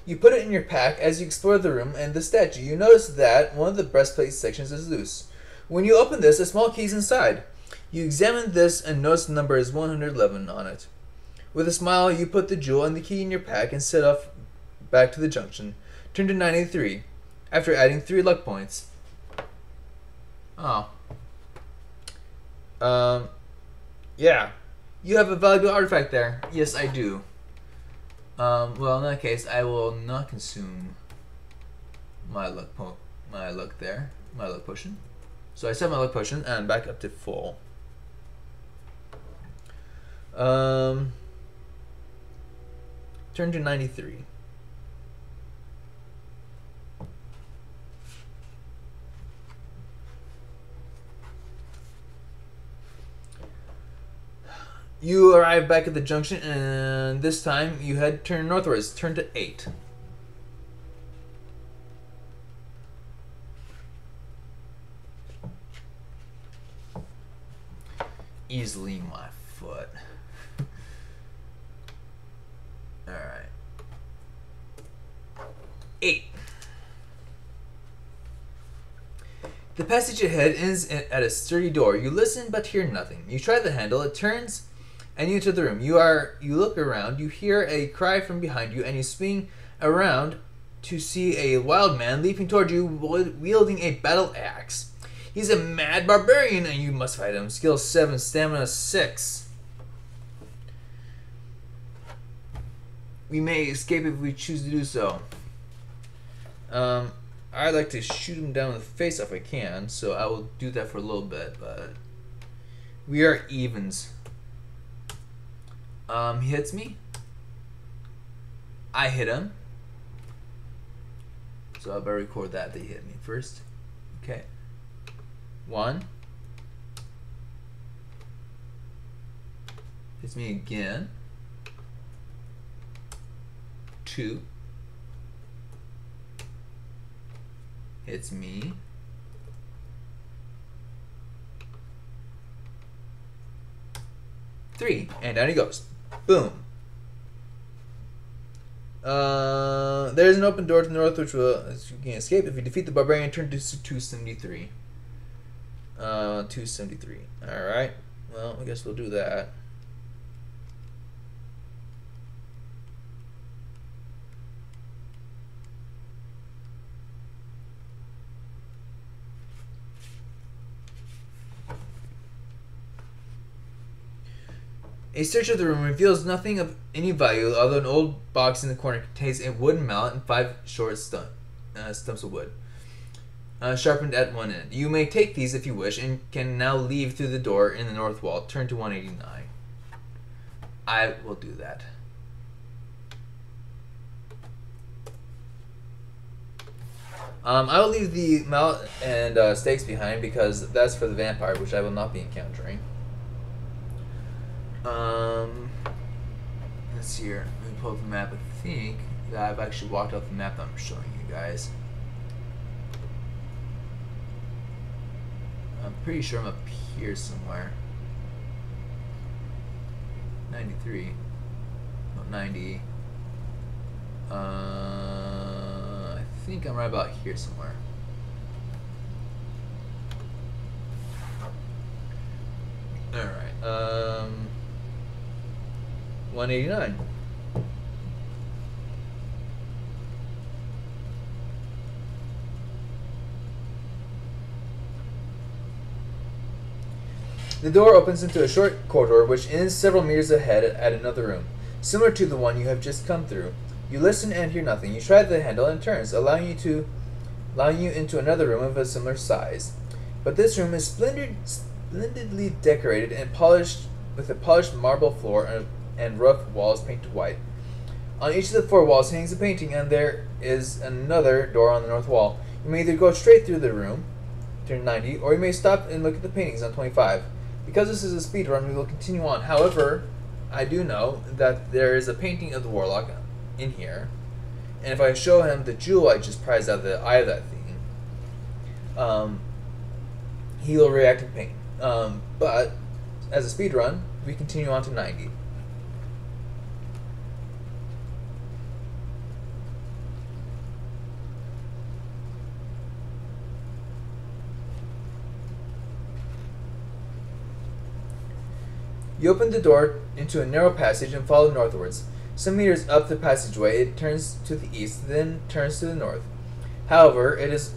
You put it in your pack. As you explore the room and the statue, you notice that one of the breastplate sections is loose. When you open this, a small key is inside. You examine this and notice the number is 111 on it. With a smile, you put the jewel and the key in your pack and set off back to the junction. Turn to 93, after adding 3 luck points. Oh. Yeah. You have a valuable artifact there. Yes, I do. Well, in that case, I will not consume my luck potion. So I set my luck potion and back up to full. Turn to 93. You arrive back at the junction, and this time you turn northwards. Turn to 8. Easily my foot. Alright. 8. The passage ahead ends at a sturdy door. You listen but hear nothing. You try the handle, it turns, and you enter the room. You look around, you hear a cry from behind you, and you swing around to see a wild man leaping toward you wielding a battle axe. He's a mad barbarian, and you must fight him. Skill 7, stamina 6. We may escape if we choose to do so. I'd like to shoot him down in the face if I can, so I will do that for a little bit, but we are evens. He hits me. I hit him. So I better record that he hit me first. Okay. 1. Hits me again. 2. Hits me. 3. And down he goes. Boom. There's an open door to the north which you can escape. If you defeat the barbarian, turn to 273. 273. Alright. Well, I guess we'll do that. A search of the room reveals nothing of any value, although an old box in the corner contains a wooden mallet and 5 short stumps of wood, sharpened at one end. You may take these if you wish, and can now leave through the door in the north wall. Turn to 189. I will do that. I will leave the mallet and stakes behind because that's for the vampire, which I will not be encountering. Let's see here. Let me pull up the map. I think that I've actually walked off the map I'm showing you guys. I'm pretty sure I'm up here somewhere. 93. No, 90. I think I'm right about here somewhere. Alright, 189. The door opens into a short corridor which ends several meters ahead at another room, similar to the one you have just come through. You listen and hear nothing. You try the handle and it turns, allowing you into another room of a similar size. But this room is splendidly decorated and polished, with a polished marble floor and rough walls painted white. On each of the 4 walls hangs a painting, and there is another door on the north wall. You may either go straight through the room, turn 90, or you may stop and look at the paintings on 25. Because this is a speed run, we will continue on. However, I do know that there is a painting of the Warlock in here, and if I show him the jewel I just prized out of the eye of that thing, he will react in pain. But as a speed run, we continue on to 90. You open the door into a narrow passage and follow northwards. Some meters up the passageway, it turns to the east, then turns to the north. However, it is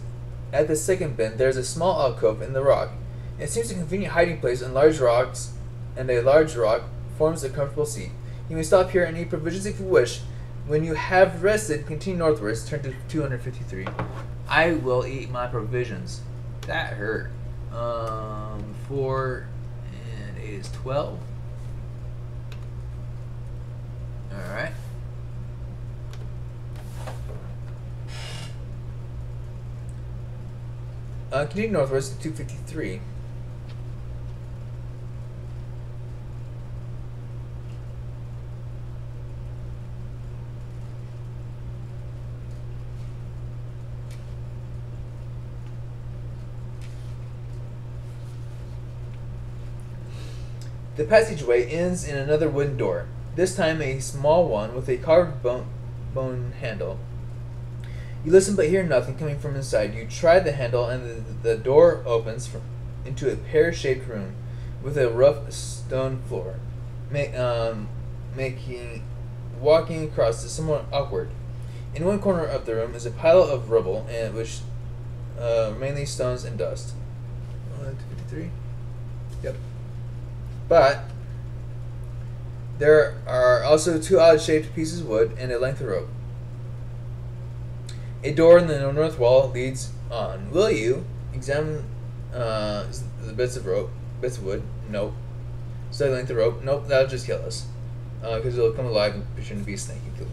at the second bend. There is a small alcove in the rock. It seems a convenient hiding place, and a large rock forms a comfortable seat. You may stop here and eat provisions if you wish. When you have rested, continue northwards. Turn to 253. I will eat my provisions. That hurt. 4 and 8 is 12. Alright. Continue northwards to 253. The passageway ends in another wooden door, this time a small one with a carved bone handle. You listen but hear nothing coming from inside. You try the handle and the door opens into a pear-shaped room with a rough stone floor, making walking across is somewhat awkward. In one corner of the room is a pile of rubble, and which mainly stones and dust. 253. Yep. But there are also two odd-shaped pieces of wood and a length of rope. A door in the north wall leads on. Will you examine the bits of wood? Nope. Study the length of rope? Nope. That'll just kill us, because it'll come alive and pretend to be a snake and kill me.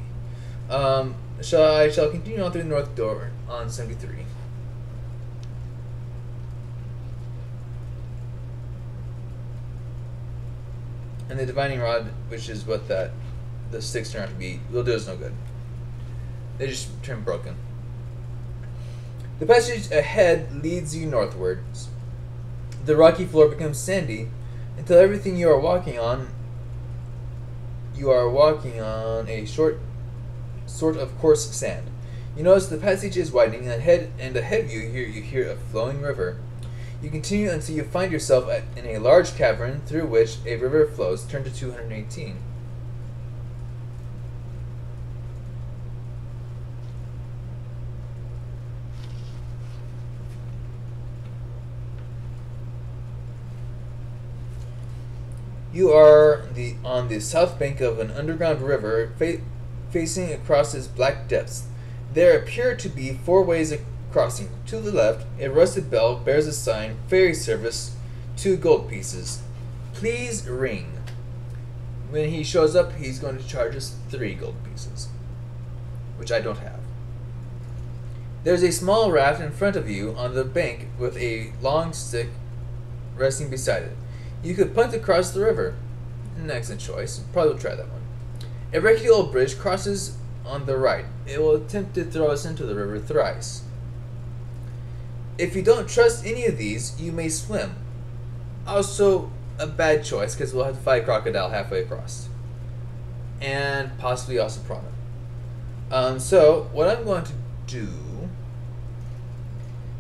I shall continue on through the north door on 73. And the divining rod, which is what the sticks turn out to be, will do us no good. They just turn broken. The passage ahead leads you northwards. The rocky floor becomes sandy until everything you are walking on a sort of coarse sand. You notice the passage is widening, and ahead of you hear a flowing river. You continue until you find yourself in a large cavern through which a river flows. Turn to 218. You are on the south bank of an underground river facing across its black depths. There appear to be 4 ways of crossing. To the left, a rusted bell bears a sign, ferry service, 2 gold pieces. Please ring. When he shows up, he's going to charge us 3 gold pieces, which I don't have. There's a small raft in front of you on the bank with a long stick resting beside it. You could punt across the river. An excellent choice. Probably will try that one. A rickety old bridge crosses on the right. It will attempt to throw us into the river thrice. If you don't trust any of these, you may swim. Also, a bad choice, because we'll have to fight a crocodile halfway across. And possibly also piranha. So, what I'm going to do,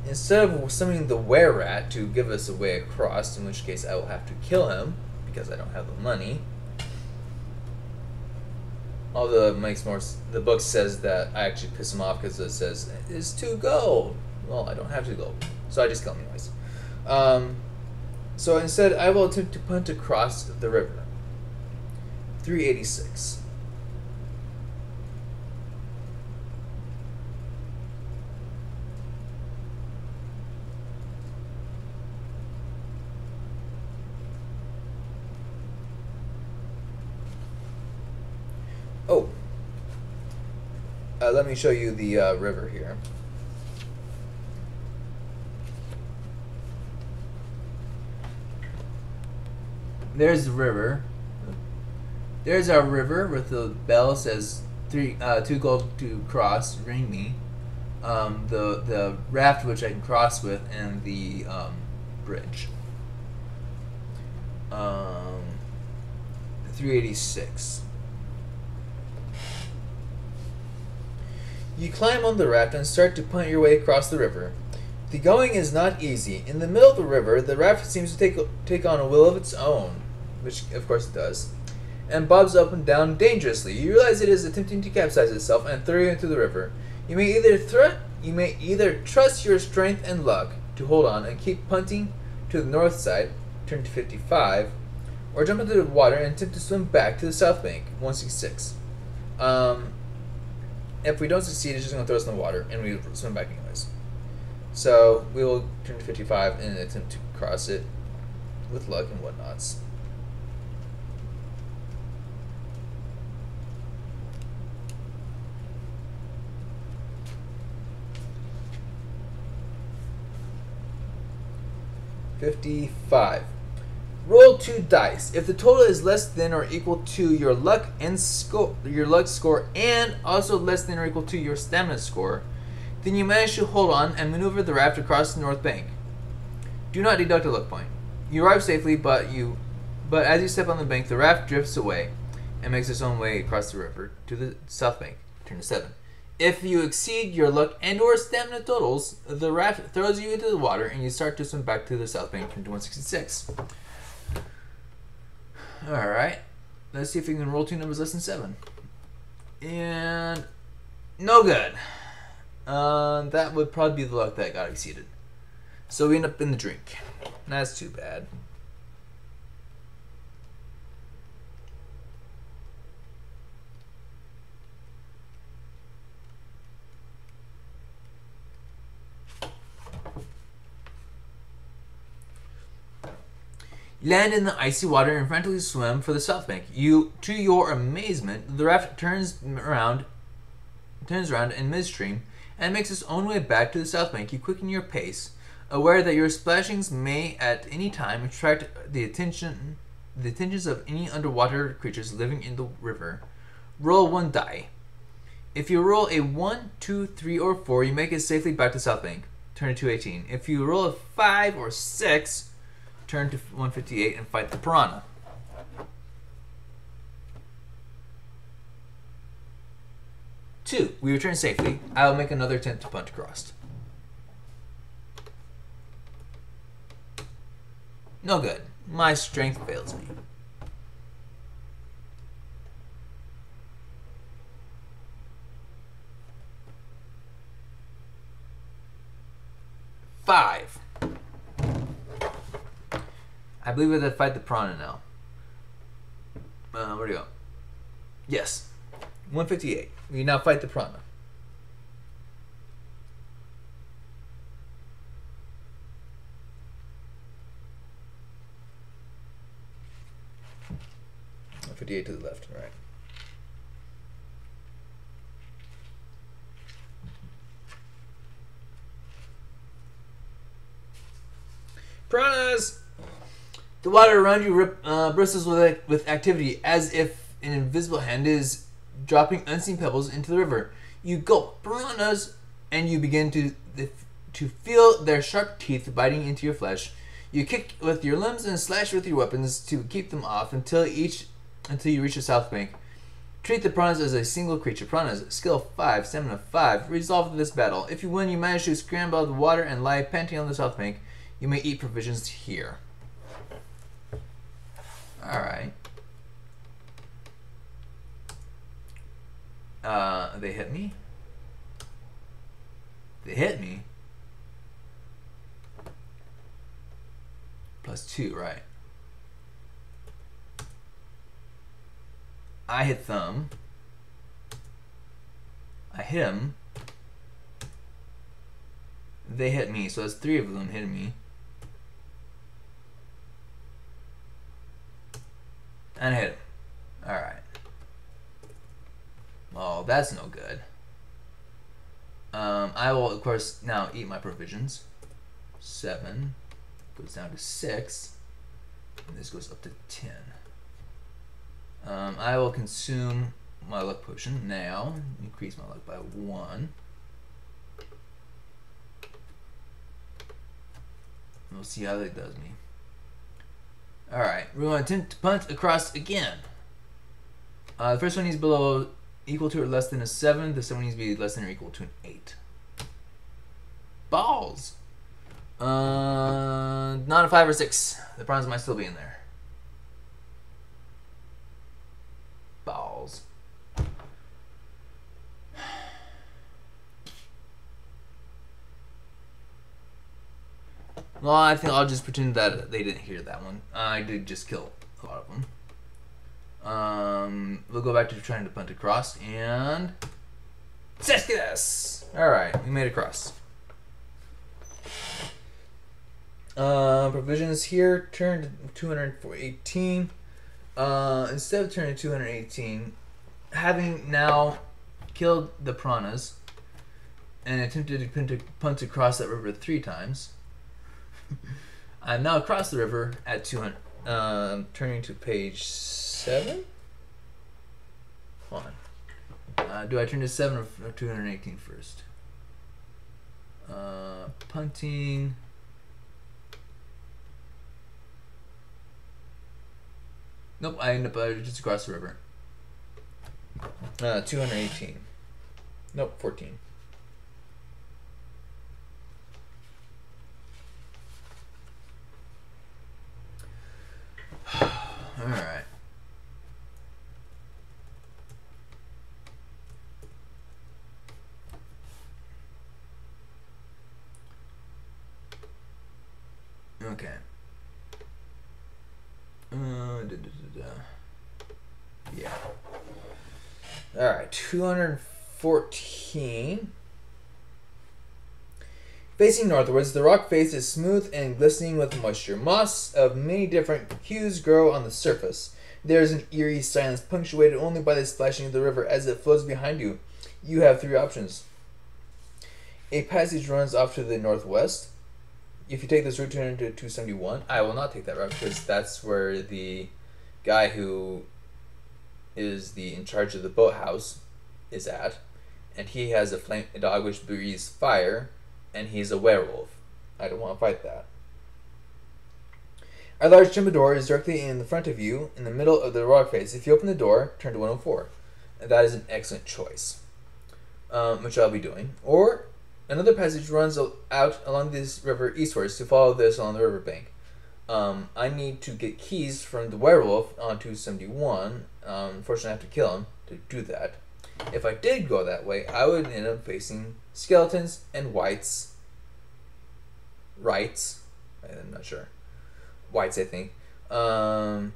instead of summoning the were-rat to give us a way across, in which case I will have to kill him, because I don't have the money. Although it makes more, the book says that I actually piss him off because it says, it's 2 gold. Well, I don't have 2 gold, so I just kill him anyways. So instead, I will attempt to punt across the river. 386. Oh, let me show you the river here. There's the river. There's our river with the bell says 2 gold to cross. Ring me. The raft which I can cross with, and the bridge. 386. You climb on the raft and start to punt your way across the river. The going is not easy. In the middle of the river, the raft seems to take on a will of its own, which of course it does, and bobs up and down dangerously. You realize it is attempting to capsize itself and throw you into the river. You may either trust your strength and luck to hold on and keep punting to the north side, turn to 55, or jump into the water and attempt to swim back to the south bank, 166. If we don't succeed, it's just going to throw us in the water, and we swim back anyways. So we will turn to 55 and attempt to cross it with luck and whatnots. $55. Roll 2 dice. If the total is less than or equal to your luck score, and also less than or equal to your stamina score, then you manage to hold on and maneuver the raft across the north bank. Do not deduct a luck point. You arrive safely, but But as you step on the bank, the raft drifts away and makes its own way across the river to the south bank. Turn to 7. If you exceed your luck and or stamina totals, the raft throws you into the water and you start to swim back to the south bank. Turn to 166. Alright. Let's see if we can roll 2 numbers less than 7. And no good. That would probably be the luck that got exceeded. So we end up in the drink. That's too bad. Land in the icy water and frantically swim for the south bank. To your amazement, the raft turns around in midstream and makes its own way back to the south bank. You quicken your pace, aware that your splashings may at any time attract the attentions of any underwater creatures living in the river. Roll 1 die. If you roll a 1, 2, 3, or 4, you make it safely back to south bank. Turn to 218. If you roll a 5 or 6, turn to 158 and fight the piranha. Two, we return safely. I will make another attempt to punt across. No good. My strength fails me. Five. I believe we have to fight the piranha now. Where'd he go? Yes. 158. We now fight the piranha. .158 to the left. All right. Piranhas! The water around you bristles with activity, as if an invisible hand is dropping unseen pebbles into the river. You gulp piranhas, and you begin to feel their sharp teeth biting into your flesh. You kick with your limbs and slash with your weapons to keep them off until you reach the south bank. Treat the piranhas as a single creature. Piranhas, skill 5, stamina 5. Resolve this battle. If you win, you manage to scramble out of the water and lie panting on the south bank. You may eat provisions here. Alright. They hit me? They hit me? +2, right. I hit them. I hit him. They hit me, so that's 3 of them hitting me. And I hit him. Alright. Well, that's no good. I will, of course, now eat my provisions. 7 goes down to 6. And this goes up to 10. I will consume my luck potion now. Increase my luck by 1. We'll see how that does me. Alright, we're going to attempt to punt across again. The first one needs below equal to or less than a 7. The second one needs to be less than or equal to an 8. Balls! Not a 5 or 6. The piranhas might still be in there. Balls. Well, I think I'll just pretend that they didn't hear that one. I did just kill a lot of them. We'll go back to trying to punt across, and... success! Alright, we made it across. Provisions here, turned 218. Instead of turning 218, having now killed the piranhas and attempted to punt across that river 3 times, I'm now across the river at 200. Turning to page 7. Hold on. Do I turn to 7 or 218 first? Punting. Nope, I end up just across the river. 218. Nope, 14. Alright. Okay. Yeah. Alright, 214. Facing northwards, the rock face is smooth and glistening with moisture. Moss of many different hues grow on the surface. There is an eerie silence punctuated only by the splashing of the river as it flows behind you. You have three options. A passage runs off to the northwest. If you take this route, turn into 271. I will not take that route because that's where the guy who is in charge of the boathouse is at, and he has a dog which breathes fire, and he's a werewolf. I don't want to fight that. A large timber door is directly in the front of you, in the middle of the rock face. If you open the door, turn to 104. And that is an excellent choice, which I'll be doing. Or another passage runs out along this river eastwards to follow this along the riverbank. I need to get keys from the werewolf on 271. Unfortunately, I have to kill him to do that. If I did go that way, I would end up facing skeletons and rights. I'm not sure. Whites, I think. And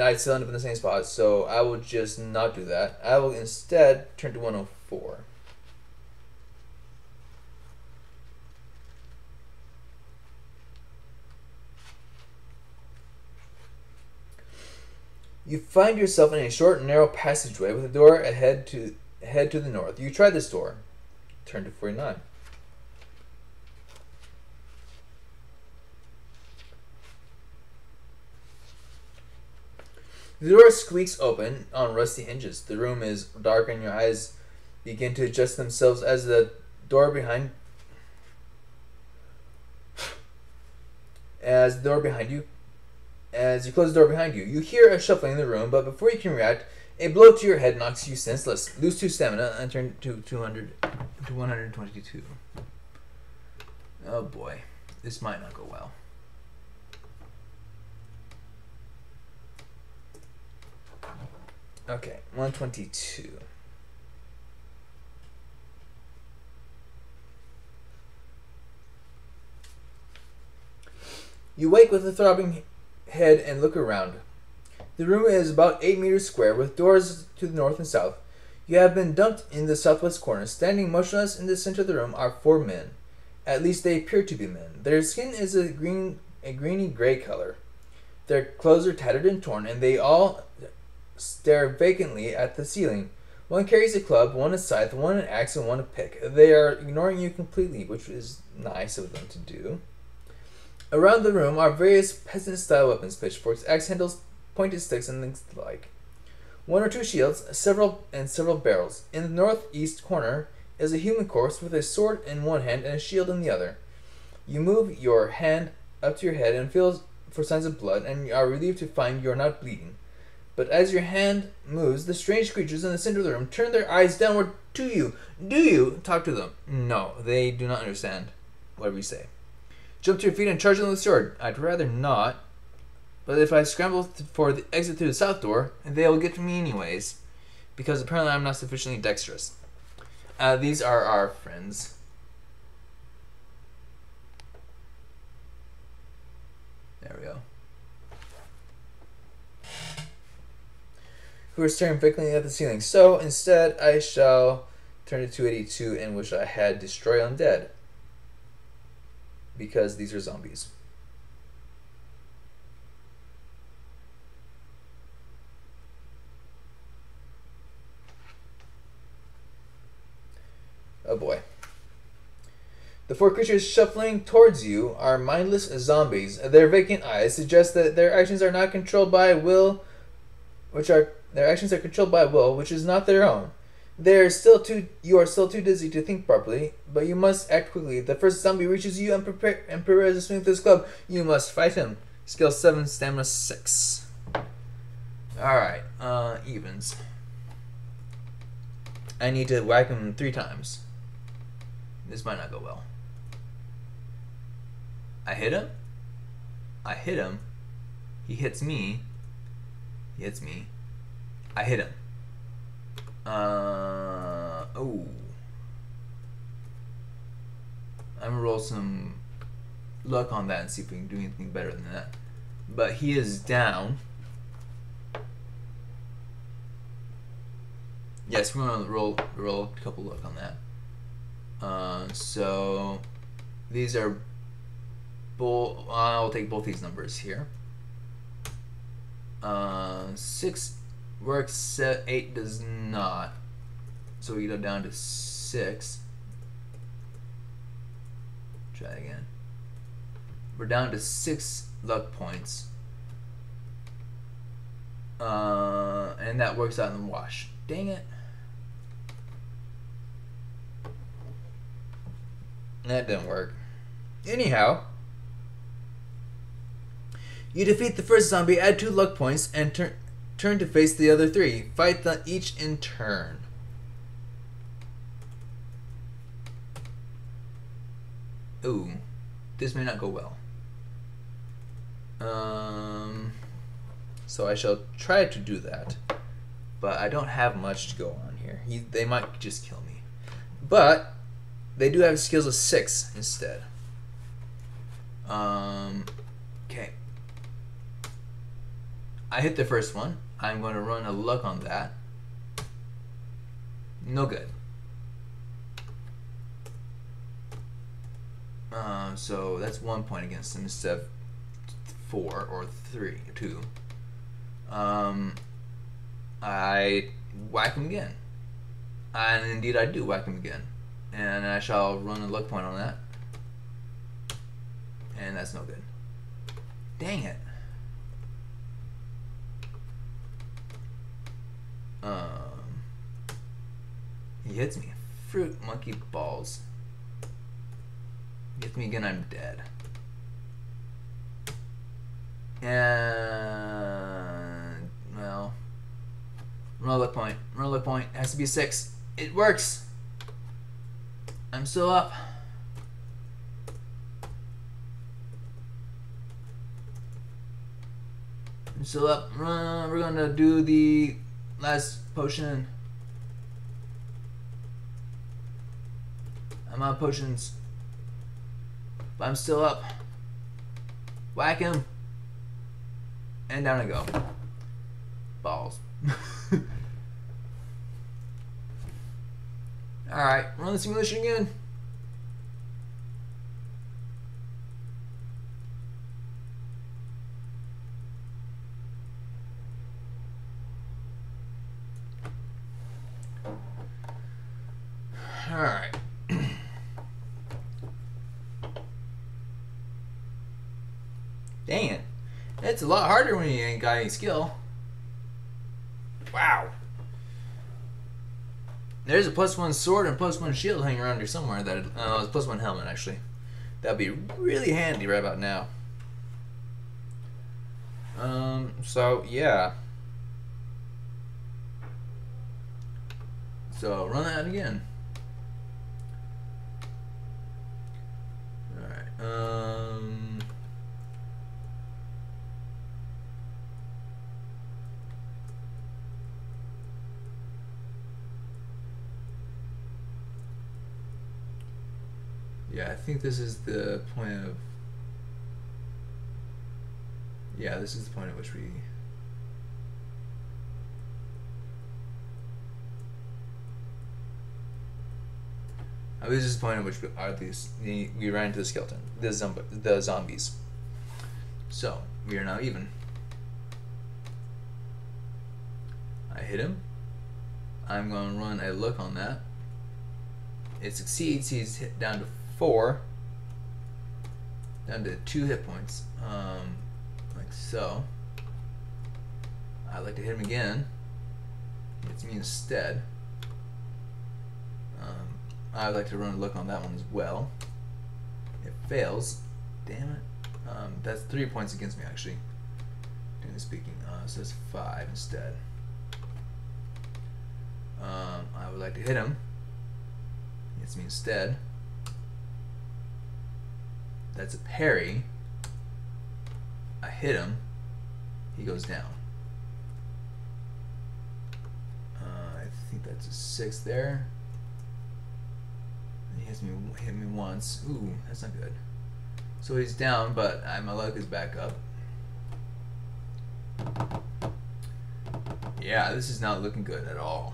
I'd still end up in the same spot, so I will just not do that. I will instead turn to 104. You find yourself in a short, narrow passageway with a door ahead to the north. You try this door. Turn to 49. The door squeaks open on rusty hinges. The room is dark and your eyes begin to adjust themselves as the door behind you. As you close the door behind you, you hear a shuffling in the room, but before you can react, a blow to your head knocks you senseless. Lose 2 stamina and turn to 122. Oh boy, this might not go well. Okay, 122. You wake with a throbbing head and look around. The room is about 8 meters square with doors to the north and south. You have been dumped in the southwest corner. Standing motionless in the center of the room are 4 men. At least they appear to be men. Their skin is a greeny gray color. Their clothes are tattered and torn, and they all stare vacantly at the ceiling. One carries a club, one a scythe, one an axe, and one a pick. They are ignoring you completely, which is nice of them to do. Around the room are various peasant-style weapons, pitchforks, axe handles, pointed sticks, and things like. 1 or 2 shields, several barrels. In the northeast corner is a human corpse with a sword in one hand and a shield in the other. You move your hand up to your head and feel for signs of blood, and are relieved to find you are not bleeding. But as your hand moves, the strange creatures in the center of the room turn their eyes downward to you. Do you talk to them? No, they do not understand whatever you say. Jump to your feet and charge them with the sword. I'd rather not. But if I scramble for the exit through the south door, they will get to me anyways. Because apparently I'm not sufficiently dexterous. These are our friends. There we go. Who are staring vacantly at the ceiling. So instead I shall turn to 282 and wish I had Destroy Undead. Because these are zombies. Oh boy. The 4 creatures shuffling towards you are mindless zombies. Their vacant eyes suggest that their actions are not controlled by will, which is not their own. You are still too dizzy to think properly, but you must act quickly. The first zombie reaches you and prepares to swing with his club. You must fight him. Skill 7, stamina 6. Alright, evens. I need to whack him 3 times. This might not go well. I hit him. I hit him. He hits me. He hits me. I hit him. Oh. I'm gonna roll some luck on that and see if we can do anything better than that. But he is down. Yes, we're gonna roll a couple luck on that. So these are both. I'll take both these numbers here. 6 works. 8 does not. So we go down to 6. Try it again. We're down to 6 luck points. And that works out in the wash. Dang it. That didn't work. Anyhow, you defeat the first zombie, add 2 luck points, and turn to face the other 3. Fight them each in turn. Ooh, this may not go well. So I shall try to do that, but I don't have much to go on here. They might just kill me, but they do have skills of 6 instead. Okay. I hit the first one. I'm going to run a luck on that. No good. So that's 1 point against him instead of 4 or 3 or 2. I whack him again. And indeed I do whack him again. And I shall run a luck point on that. And that's no good. Dang it. He hits me. Fruit monkey balls. He hits me again, I'm dead. And well, run a luck point. Run a luck point. It has to be 6. It works. I'm still up. I'm still up. We're gonna do the last potion. I'm out of potions, but I'm still up. Whack him. And down I go. Balls. Alright, run the simulation again. Alright. Dang it. It's a lot harder when you ain't got any skill. Wow. There's a +1 sword and +1 shield hanging around here somewhere. That it's +1 helmet actually. That'd be really handy right about now. So yeah. So run that again. Alright. Yeah, I think this is the point of... Yeah, this is the point at which we... This is the point at which we ran into the skeleton, the zombies. So, we are now even. I hit him. I'm going to run a look on that. It succeeds. He's hit down to 4. Down to 2 hit points. Like so. I'd like to hit him again. He hits me instead. I'd like to run a look on that one as well. It fails. Damn it. That's 3 points against me actually. Technically speaking, so that's 5 instead. I would like to hit him. He hits me instead. That's a parry. I hit him. He goes down. I think that's a 6 there. He hit me once. Ooh, that's not good. So he's down, but my luck is back up. Yeah, this is not looking good at all.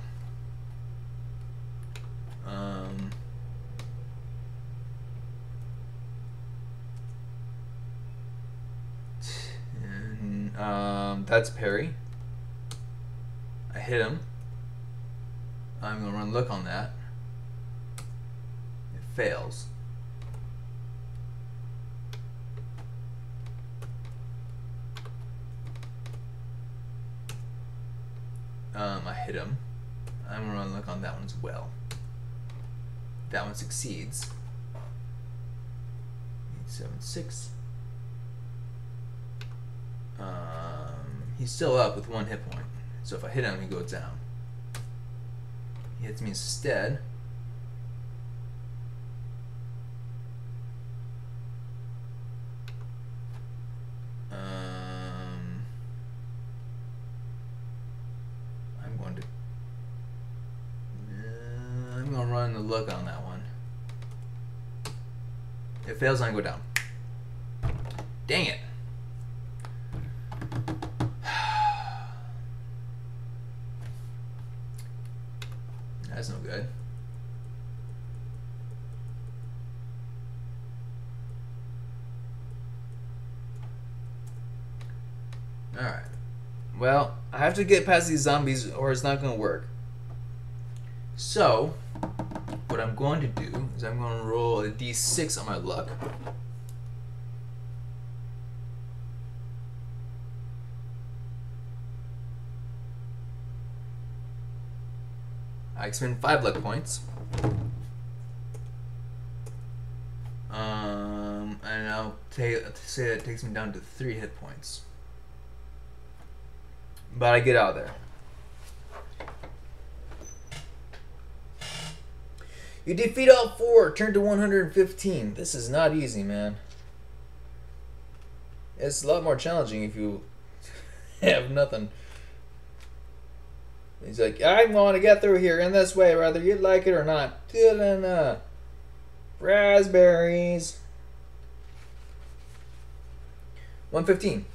That's parry. I hit him. I'm gonna run look on that. It fails. I hit him. I'm gonna run look on that one as well. That one succeeds. 8, 7, 6. He's still up with 1 hit point. So if I hit him, he goes down. He hits me instead. I'm going to run the look on that one. If it fails, I go down. Dang it. That's no good. Alright. Well, I have to get past these zombies or it's not going to work. So, what I'm going to do is I'm going to roll a d6 on my luck. I expend 5 luck points. And I'll say it takes me down to 3 hit points. But I get out of there. You defeat all 4, turn to 115. This is not easy, man. It's a lot more challenging if you have nothing. He's like, I'm going to get through here in this way, whether you like it or not. Raspberries. 115.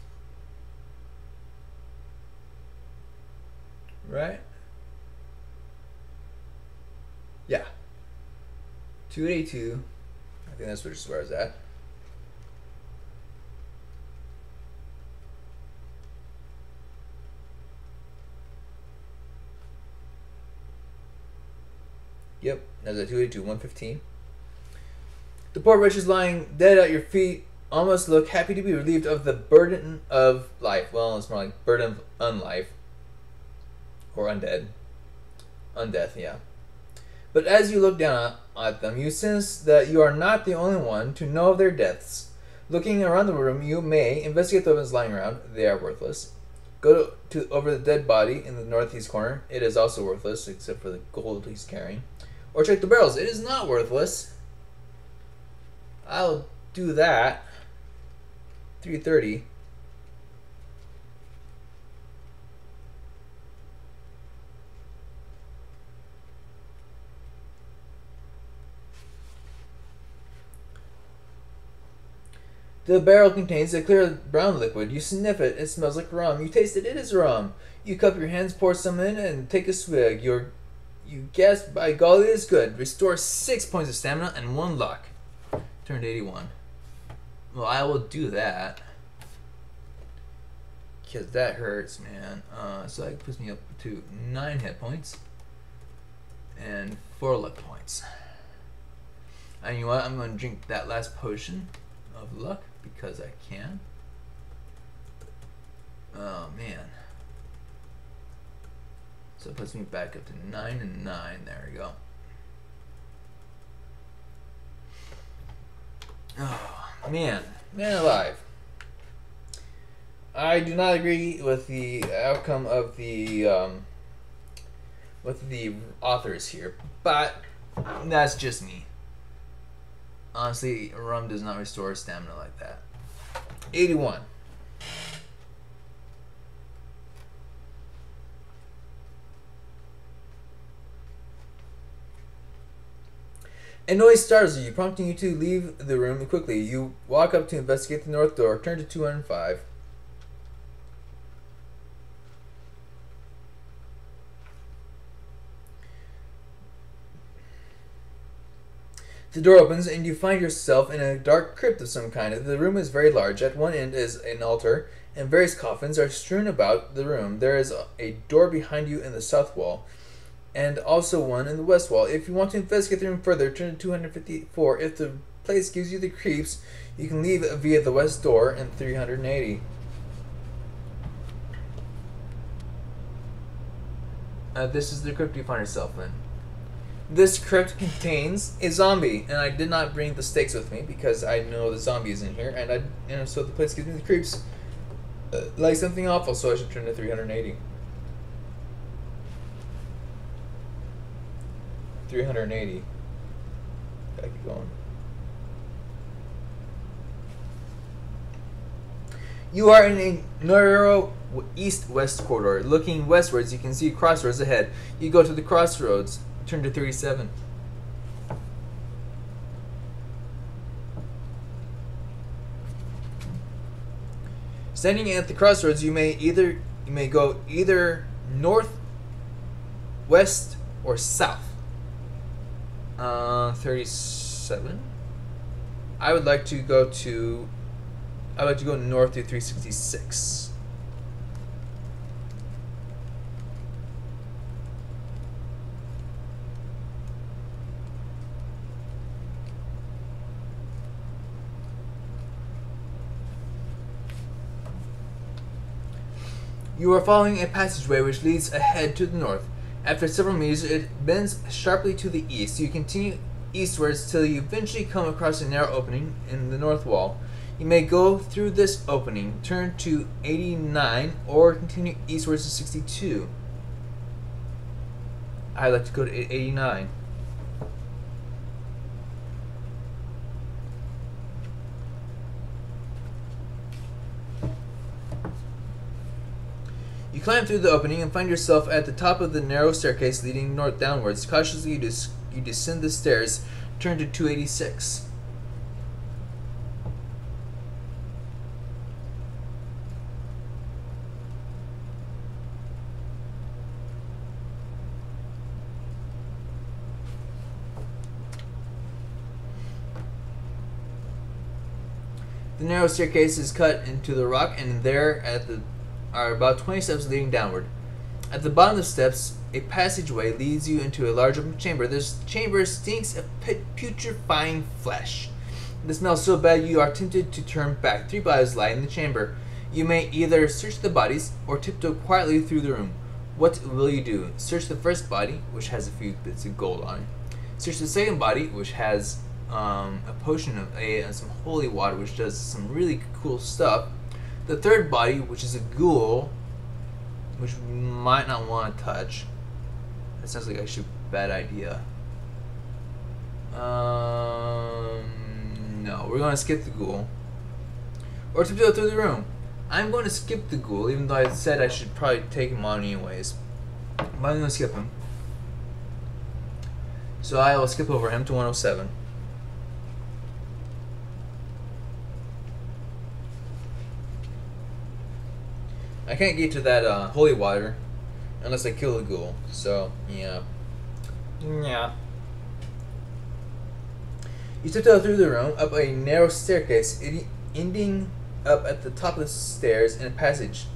Right? Yeah. 282. I think that's where it's at. Yep, that's at 282, 115. The poor wretch is lying dead at your feet. Almost look happy to be relieved of the burden of life. Well, it's more like burden of unlife. Or undead. Undeath, yeah. But as you look down at them, you sense that you are not the only one to know of their deaths. Looking around the room, you may investigate the weapons lying around. They are worthless. Go to over the dead body in the northeast corner. It is also worthless, except for the gold he's carrying. Or check the barrels. It is not worthless. I'll do that. 330. The barrel contains a clear brown liquid. You sniff it. It smells like rum. You taste it. It is rum. You cup your hands, pour some in, and take a swig. You gasp, by golly, it is good. Restore 6 points of stamina and 1 luck. Turn to 81. Well, I will do that. Because that hurts, man. So that puts me up to 9 hit points. And 4 luck points. And you know what? I'm going to drink that last potion of luck. Because I can. Oh, man. So it puts me back up to 9 and 9. There we go. Oh, man. Man alive. I do not agree with the outcome of the with the authors here, but that's just me. Honestly, rum does not restore stamina like that. 81. A noise startles you, prompting you to leave the room quickly. You walk up to investigate the north door. Turn to 205. The door opens and you find yourself in a dark crypt of some kind. The room is very large. At one end is an altar, and various coffins are strewn about the room. There is a door behind you in the south wall, and also one in the west wall. If you want to investigate the room further, turn to 254. If the place gives you the creeps, you can leave via the west door in 380. This is the crypt you find yourself in. This crypt contains a zombie, and I did not bring the stakes with me because I know the zombie is in here, and so the place gives me the creeps like something awful, so I should turn to 380. 380. Gotta keep going. You are in a narrow east-west corridor. Looking westwards, you can see crossroads ahead. You go to the crossroads. Turn to 37. Standing at the crossroads, you may go either north, west, or south. 37. I would like to go north to 366. You are following a passageway which leads ahead to the north. After several meters, it bends sharply to the east. You continue eastwards till you eventually come across a narrow opening in the north wall. You may go through this opening, turn to 89, or continue eastwards to 62. I'd like to go to 89. You climb through the opening and find yourself at the top of the narrow staircase leading north downwards. Cautiously, you descend the stairs. Turn to 286. The narrow staircase is cut into the rock, and there are about 20 steps leading downward. At the bottom of the steps, a passageway leads you into a large open chamber. This chamber stinks of putrefying flesh. The smell is so bad you are tempted to turn back. 3 bodies lie in the chamber. You may either search the bodies or tiptoe quietly through the room. What will you do? Search the first body, which has a few bits of gold on it. Search the second body, which has a potion of some holy water, which does some really cool stuff. The third body, which is a ghoul, which we might not want to touch. That sounds like actually a bad idea. No, we're going to skip the ghoul. Or tiptoe through the room. I'm going to skip the ghoul, even though I said I should probably take him on anyways. But I'm going to skip him. So I will skip over him to 107. I can't get to that holy water unless I kill the ghoul. So, yeah. Yeah. You tiptoe through the room, up a narrow staircase, ending up at the top of the stairs in a passage.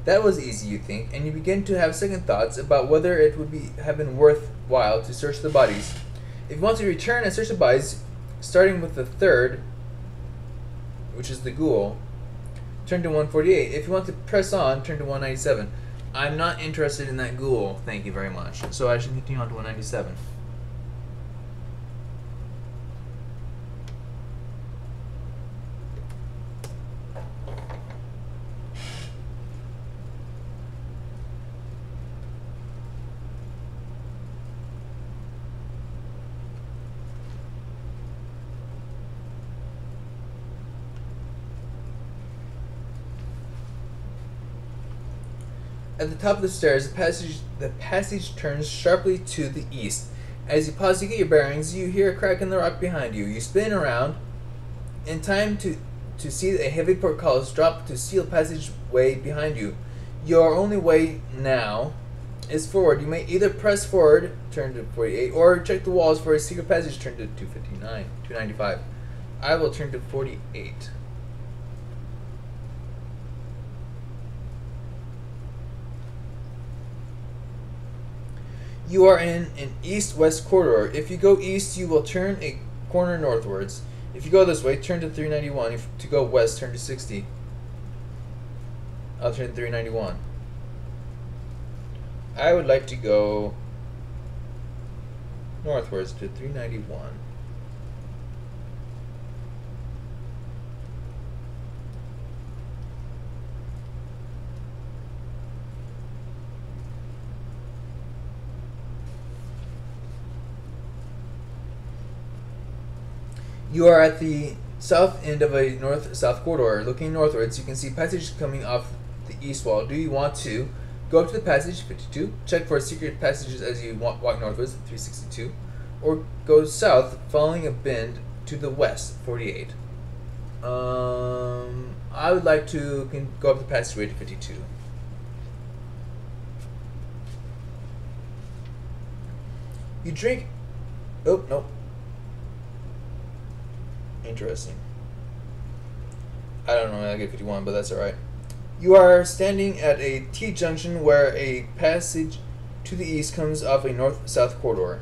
That was easy, you think, and you begin to have second thoughts about whether it would have been worthwhile to search the bodies. If you want to return and search the bodies, starting with the third, which is the ghoul, turn to 148. If you want to press on, turn to 197. I'm not interested in that ghoul, thank you very much. So I should continue on to 197. At the top of the stairs, the passage turns sharply to the east. As you pause to get your bearings, you hear a crack in the rock behind you. You spin around in time to see a heavy portcullis drop to seal passageway behind you. Your only way now is forward. You may either press forward, turn to 48, or check the walls for a secret passage, turn to 295. I will turn to 48. You are in an east-west corridor. If you go east, you will turn a corner northwards. If you go this way, turn to 391. If to go west, turn to 60. I'll turn to 391. I would like to go northwards to 391. You are at the south end of a north-south corridor. Looking northwards, you can see passage coming off the east wall. Do you want to go up to the passage, 52, check for secret passages as you walk northwards, 362, or go south, following a bend to the west, 48? I would like to go up the passageway to 52. You drink... Oh, no. Interesting. I don't know, I get 51, but that's alright. You are standing at a T-junction where a passage to the east comes off a north-south corridor.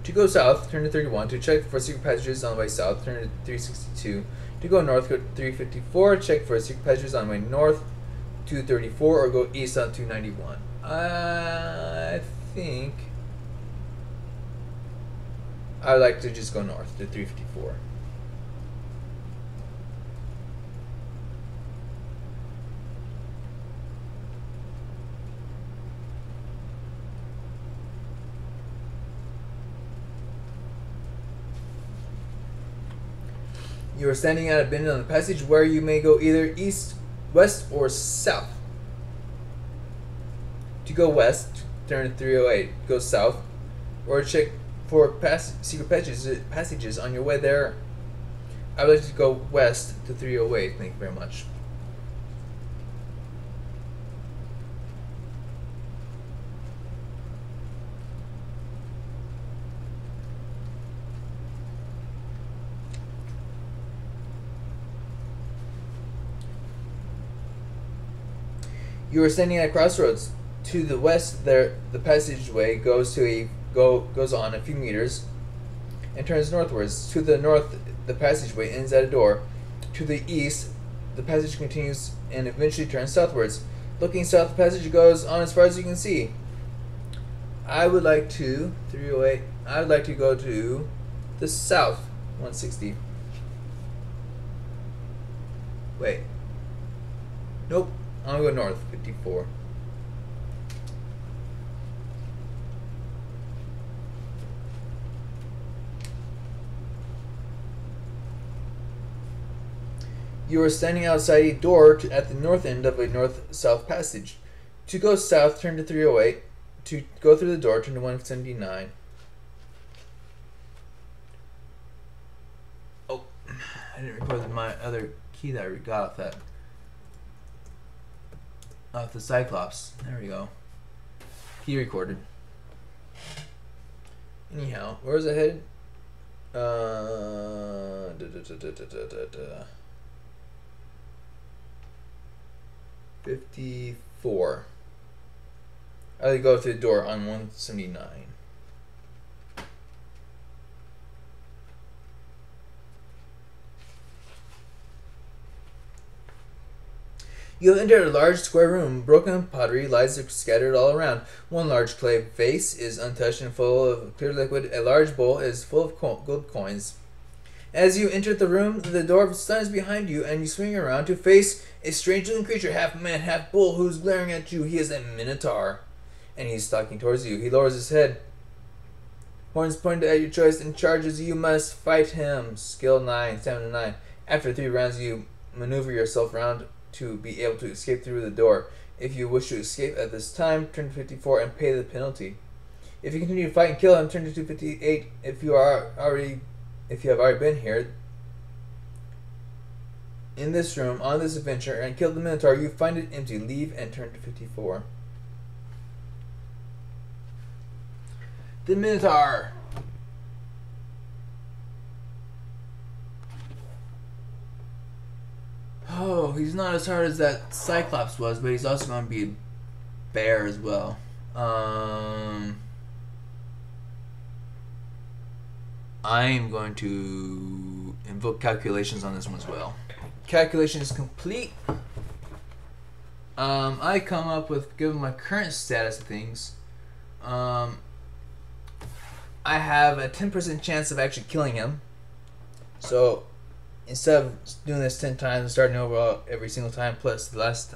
To go south, turn to 31. To check for secret passages on the way south, turn to 362. To go north, go to 354. Check for secret passages on the way north, 234, or go east on 291. I think I'd like to just go north to 354. You are standing at a bend on the passage where you may go either east, west, or south. To go west, turn to 308. Go south, or check for secret passages on your way there. I would like to go west to 308. Thank you very much. You are standing at a crossroads. To the west, there the passageway goes on a few meters and turns northwards. To the north, the passageway ends at a door. To the east, the passage continues and eventually turns southwards. Looking south, the passage goes on as far as you can see. I would like to 308. I would like to go to the south, 160. Wait. Nope. I'm gonna go north, 54. You are standing outside a door at the north end of a north-south passage. To go south, turn to 308. To go through the door, turn to 179. Oh, I didn't record my other key that I got off that. Off the Cyclops. There we go. Key recorded. Anyhow, where was I headed? 54. I go through the door on 179. You'll enter a large square room. Broken pottery lies scattered all around. One large clay vase is untouched and full of clear liquid. A large bowl is full of gold coins. As you enter the room, the door slams behind you, and you swing around to face a strange-looking creature, half man, half bull, who's glaring at you. He is a minotaur, and he's stalking towards you. He lowers his head, horns pointed at your choice, and charges. You must fight him. Skill 9, stamina 9. After 3 rounds, you maneuver yourself around to be able to escape through the door. If you wish to escape at this time, turn to 54 and pay the penalty. If you continue to fight and kill him, turn to 258. If you have already been here in this room on this adventure and killed the Minotaur, you find it empty. Leave and turn to 54. The Minotaur. Oh, he's not as hard as that Cyclops was, but he's also going to be a bear as well. I'm going to invoke calculations on this one as well. Calculation is complete. I come up with, given my current status of things, I have a 10% chance of actually killing him. So instead of doing this 10 times and starting over every single time, plus the last,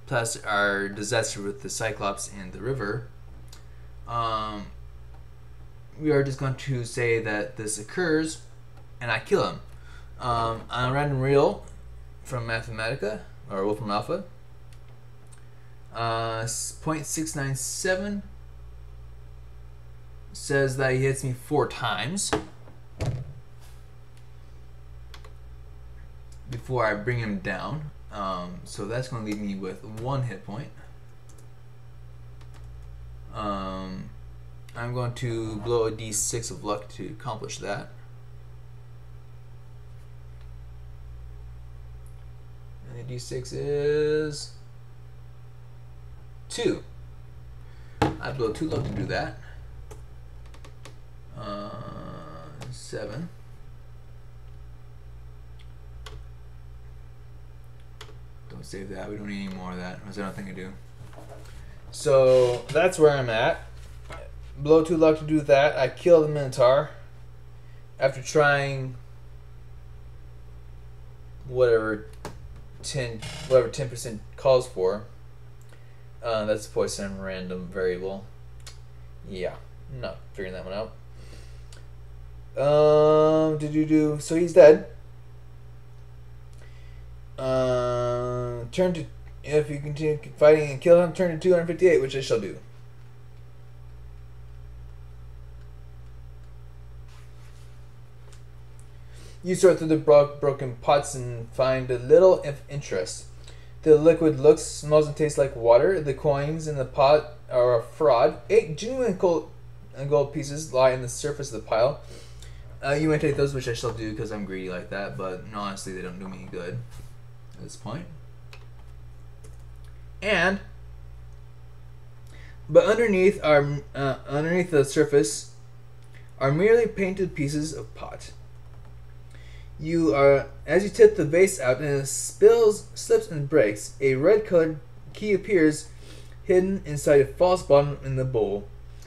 plus our disaster with the Cyclops and the river, we are just going to say that this occurs and I kill him. On a random reel from Mathematica, or Wolfram Alpha, 0.697 says that he hits me 4 times before I bring him down. So that's going to leave me with 1 hit point. I'm going to blow a d6 of luck to accomplish that. And the d6 is 2. I blow 2 luck to do that. 7. Don't save that. We don't need any more of that. There's nothing to do. So that's where I'm at. Blow 2 luck to do that. I kill the Minotaur after trying whatever 10% calls for. That's a poison random variable. Yeah, I'm not figuring that one out. So he's dead. Turn to, if you continue fighting and kill him, turn to 258, which I shall do. You sort through the broken pots and find a little of interest. The liquid looks, smells, and tastes like water. The coins in the pot are a fraud. 8 genuine gold pieces lie in the surface of the pile. You may take those, which I shall do because I'm greedy like that, but honestly they don't do me any good at this point. But underneath the surface are merely painted pieces of pot. As you tip the vase out and it spills, slips, and breaks, a red-colored key appears hidden inside a false bottom in the bowl.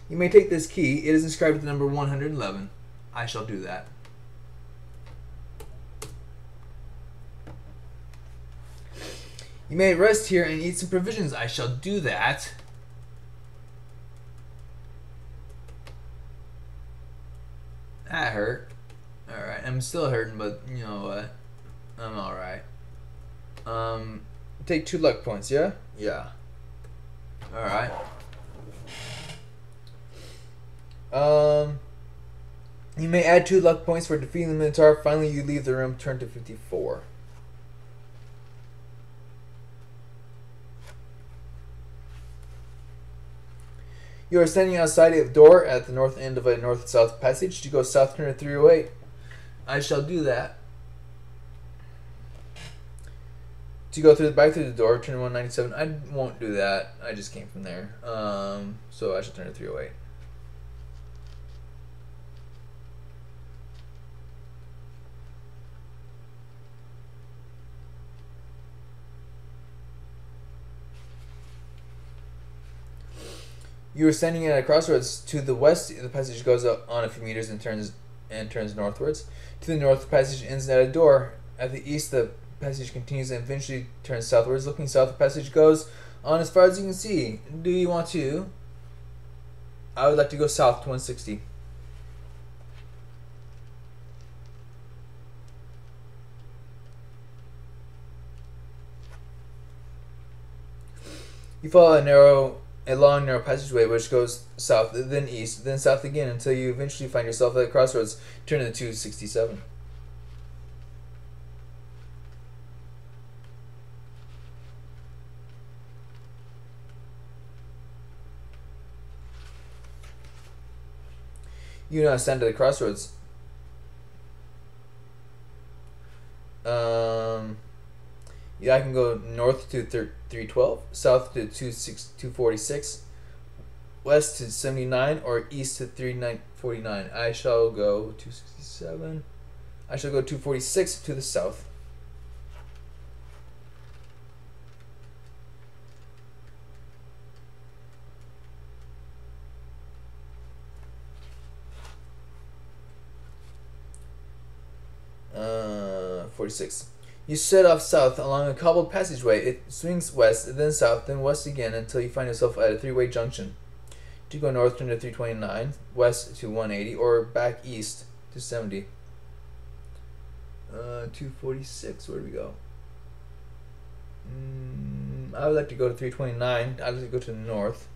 You may take this key. It is inscribed with the number 111. I shall do that. You may rest here and eat some provisions. I shall do that. That hurt. Alright, I'm still hurting, but you know what? I'm alright. Take 2 luck points, yeah? Yeah. Alright. You may add 2 luck points for defeating the Minotaur. Finally, you leave the room, turn to 54. You are standing outside a door at the north end of a north-south passage. To go south, turn to 308. I shall do that. To go back through the door, turn to 197. I won't do that. I just came from there. So I shall turn to 308. You are standing at a crossroads. To the west, the passage goes up on a few meters and turns northwards. To the north, the passage ends at a door. At the east, the passage continues and eventually turns southwards. Looking south, the passage goes on as far as you can see. Do you want to? I would like to go south to 160. You follow a long narrow passageway which goes south, then east, then south again until you eventually find yourself at a crossroads. Turn to 267. You now stand at the crossroads. Yeah, I can go north to 312, south to 246, west to 79, or east to 3949. I shall go 267. I shall go 246 to the south. Uh, 46. You set off south along a cobbled passageway. It swings west, then south, then west again until you find yourself at a three-way junction. To go north, turn to 329, west to 180, or back east to 70. 246, where do we go? I would like to go to 329. I'd like to go to the north.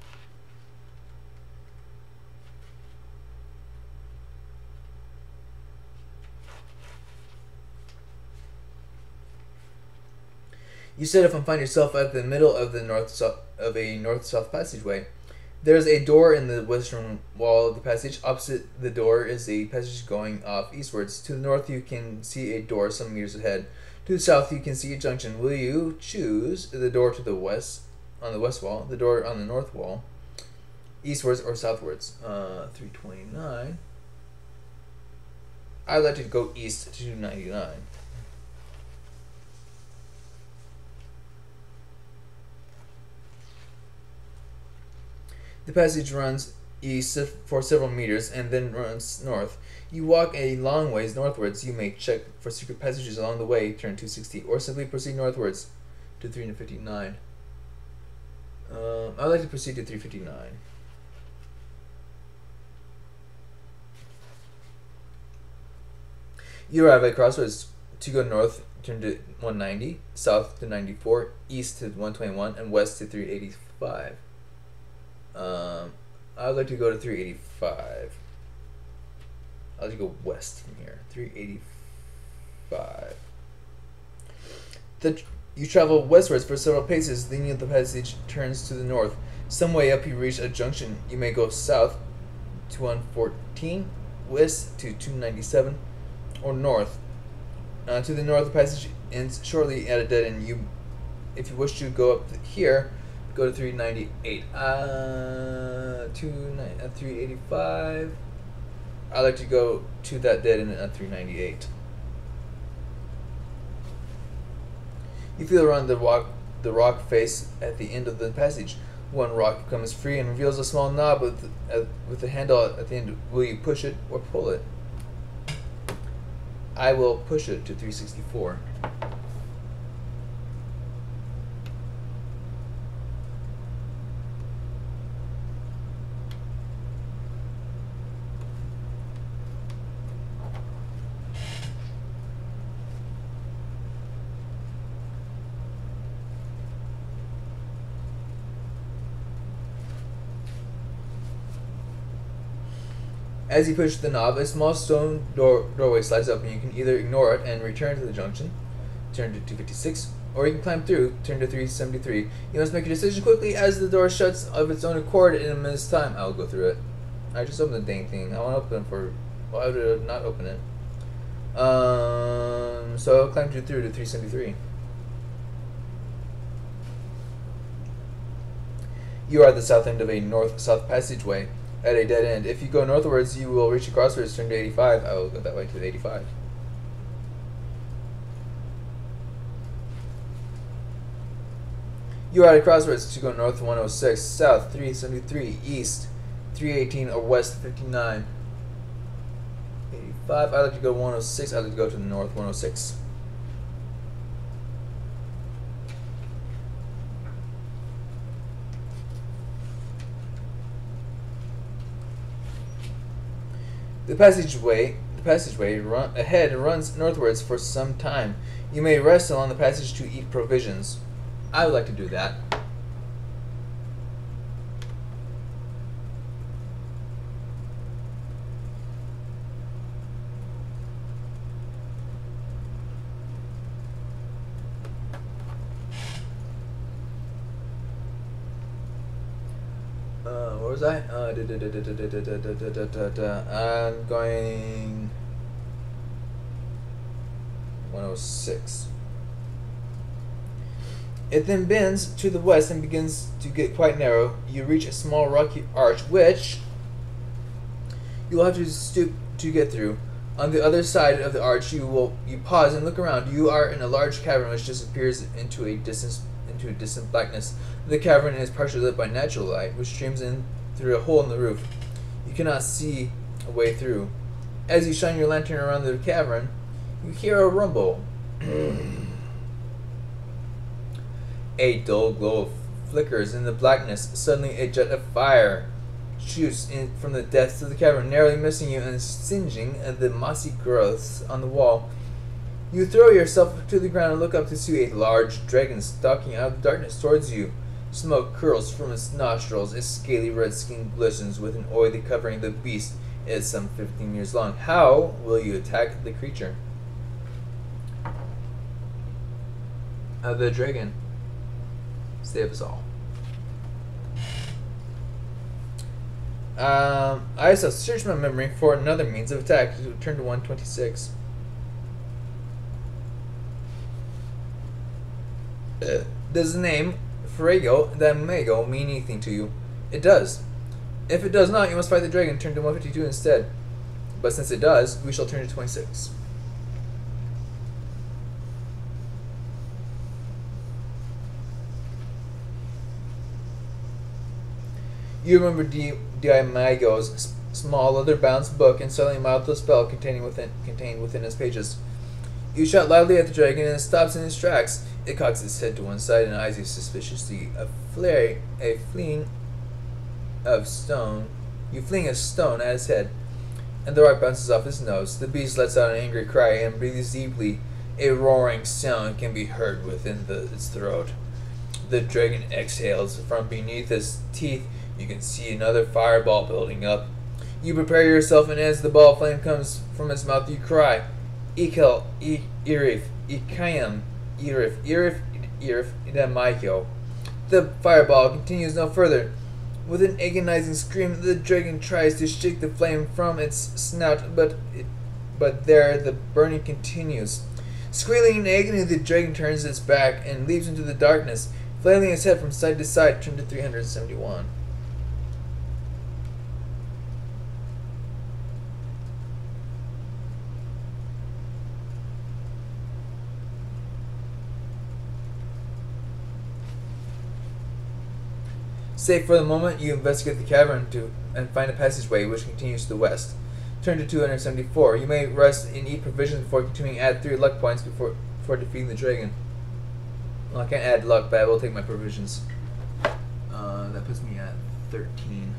You set off and find yourself at the middle of the north-south passageway. There is a door in the western wall of the passage. Opposite the door is a passage going off eastwards. To the north, you can see a door some meters ahead. To the south, you can see a junction. Will you choose the door to the west on the west wall, the door on the north wall, eastwards or southwards? 329. I'd like to go east to 299. The passage runs east for several meters and then runs north. You walk a long ways northwards. You may check for secret passages along the way, turn 260, or simply proceed northwards to 359. I'd like to proceed to 359. You arrive at crossroads. To go north, turn to 190, south to 94, east to 121, and west to 385. I would like to go to 385. I'd like to go west from here. 385. You travel westwards for several paces, then the passage turns to the north. Some way up you reach a junction. You may go south to 114, west to 297, or north. To the north, the passage ends shortly at a dead end. If you wish to go up here, go to 398. 385. I'd like to go to that dead end at 398. You feel around the rock face at the end of the passage. One rock becomes free and reveals a small knob with a handle at the end. Will you push it or pull it? I will push it to 364. As you push the knob, a small stone doorway slides open. You can either ignore it and return to the junction, turn to 256, or you can climb through, turn to 373. You must make a decision quickly as the door shuts of its own accord in a minute's time. I'll go through it. I just opened the dang thing. I want to open it for... Why would I not open it? So I'll climb through to 373. You are at the south end of a north-south passageway. At a dead end. If you go northwards, you will reach a crossroads, turn to 85. I will go that way to 85. You are at a crossroads. To go north 106, south 373, east 318, or west 59. 85. I'd like to go 106. I'd like to go to the north 106. The passageway ahead runs northwards for some time. You may rest along the passage to eat provisions. I would like to do that. was I? I'm going 106. It then bends to the west and begins to get quite narrow. You reach a small rocky arch, which you will have to stoop to get through. On the other side of the arch, you pause and look around. You are in a large cavern which disappears into a distant blackness. The cavern is partially lit by natural light, which streams in through a hole in the roof. You cannot see a way through. As you shine your lantern around the cavern, you hear a rumble. A dull glow flickers in the blackness. Suddenly, a jet of fire shoots in from the depths of the cavern, narrowly missing you and singeing the mossy growths on the wall. You throw yourself to the ground and look up to see a large dragon stalking out of the darkness towards you. Smoke curls from its nostrils. Its scaly red skin glistens with an oily covering. The beast is some 15 years long. How will you attack the creature? The dragon. Save us all. I shall search my memory for another means of attack. Turn to 126. Does the name Fuego de Amenable mean anything to you? It does. If it does not, you must fight the dragon. Turn to 152 instead. But since it does, we shall turn to 26. You remember Diamago's small leather-bound book and suddenly mouthed the spell contained within its pages. You shout loudly at the dragon and it stops in its tracks. It cocks its head to one side and eyes you suspiciously. You fling a stone at its head, and the rock bounces off its nose. The beast lets out an angry cry and breathes deeply. A roaring sound can be heard within its throat. The dragon exhales. From beneath its teeth, you can see another fireball building up. You prepare yourself, and as the ball of flame comes from its mouth, you cry, Ikel, Irif, Ikayam, Irif, Idamaiko. The fireball continues no further. With an agonizing scream, the dragon tries to shake the flame from its snout, but there the burning continues. Squealing in agony, the dragon turns its back and leaps into the darkness, flailing its head from side to side. Turn to 371. Safe for the moment, you investigate the cavern and find a passageway which continues to the west. Turn to 274. You may rest and eat provisions before continuing. Add 3 luck points before defeating the dragon. Well, I can't add luck, but I will take my provisions. That puts me at 13.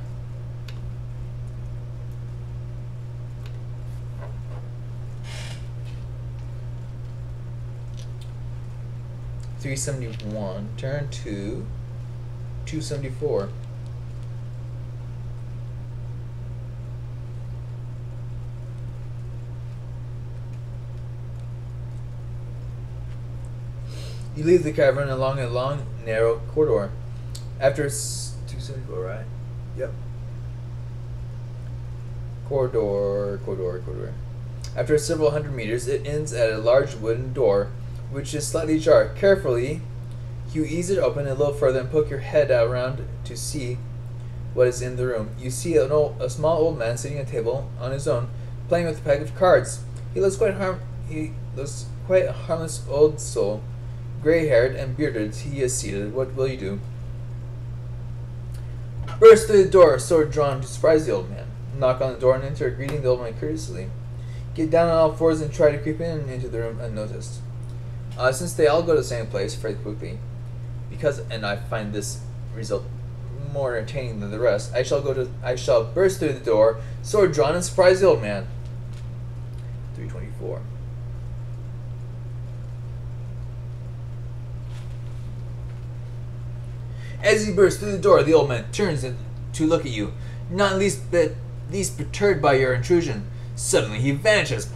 $371. Turn to 274. You leave the cavern along a long, narrow corridor. After 274, right? Yep. Corridor. After several hundred meters, it ends at a large wooden door, which is slightly ajar. Carefully, you ease it open a little further and poke your head out around to see what is in the room. You see a small old man sitting at a table on his own, playing with a pack of cards. He looks quite a harmless old soul, gray-haired and bearded. He is seated. What will you do? Burst through the door, sword drawn, to surprise the old man. Knock on the door and enter, greeting the old man courteously. Get down on all fours and try to creep into the room unnoticed. Since they all go to the same place very quickly, and I find this result more entertaining than the rest, I shall burst through the door, sword drawn, and surprise the old man. 324. As you burst through the door, the old man turns to look at you, not least perturbed by your intrusion. Suddenly he vanishes.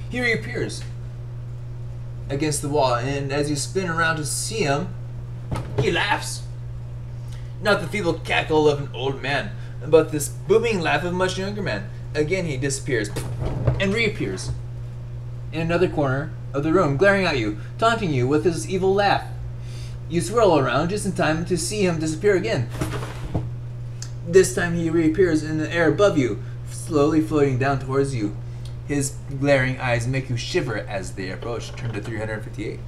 He reappears against the wall, and as you spin around to see him, he laughs. Not the feeble cackle of an old man, but this booming laugh of a much younger man. Again he disappears, and reappears in another corner of the room, glaring at you, taunting you with his evil laugh. You swirl around just in time to see him disappear again. This time he reappears in the air above you, slowly floating down towards you. His glaring eyes make you shiver as they approach. Turn to 358.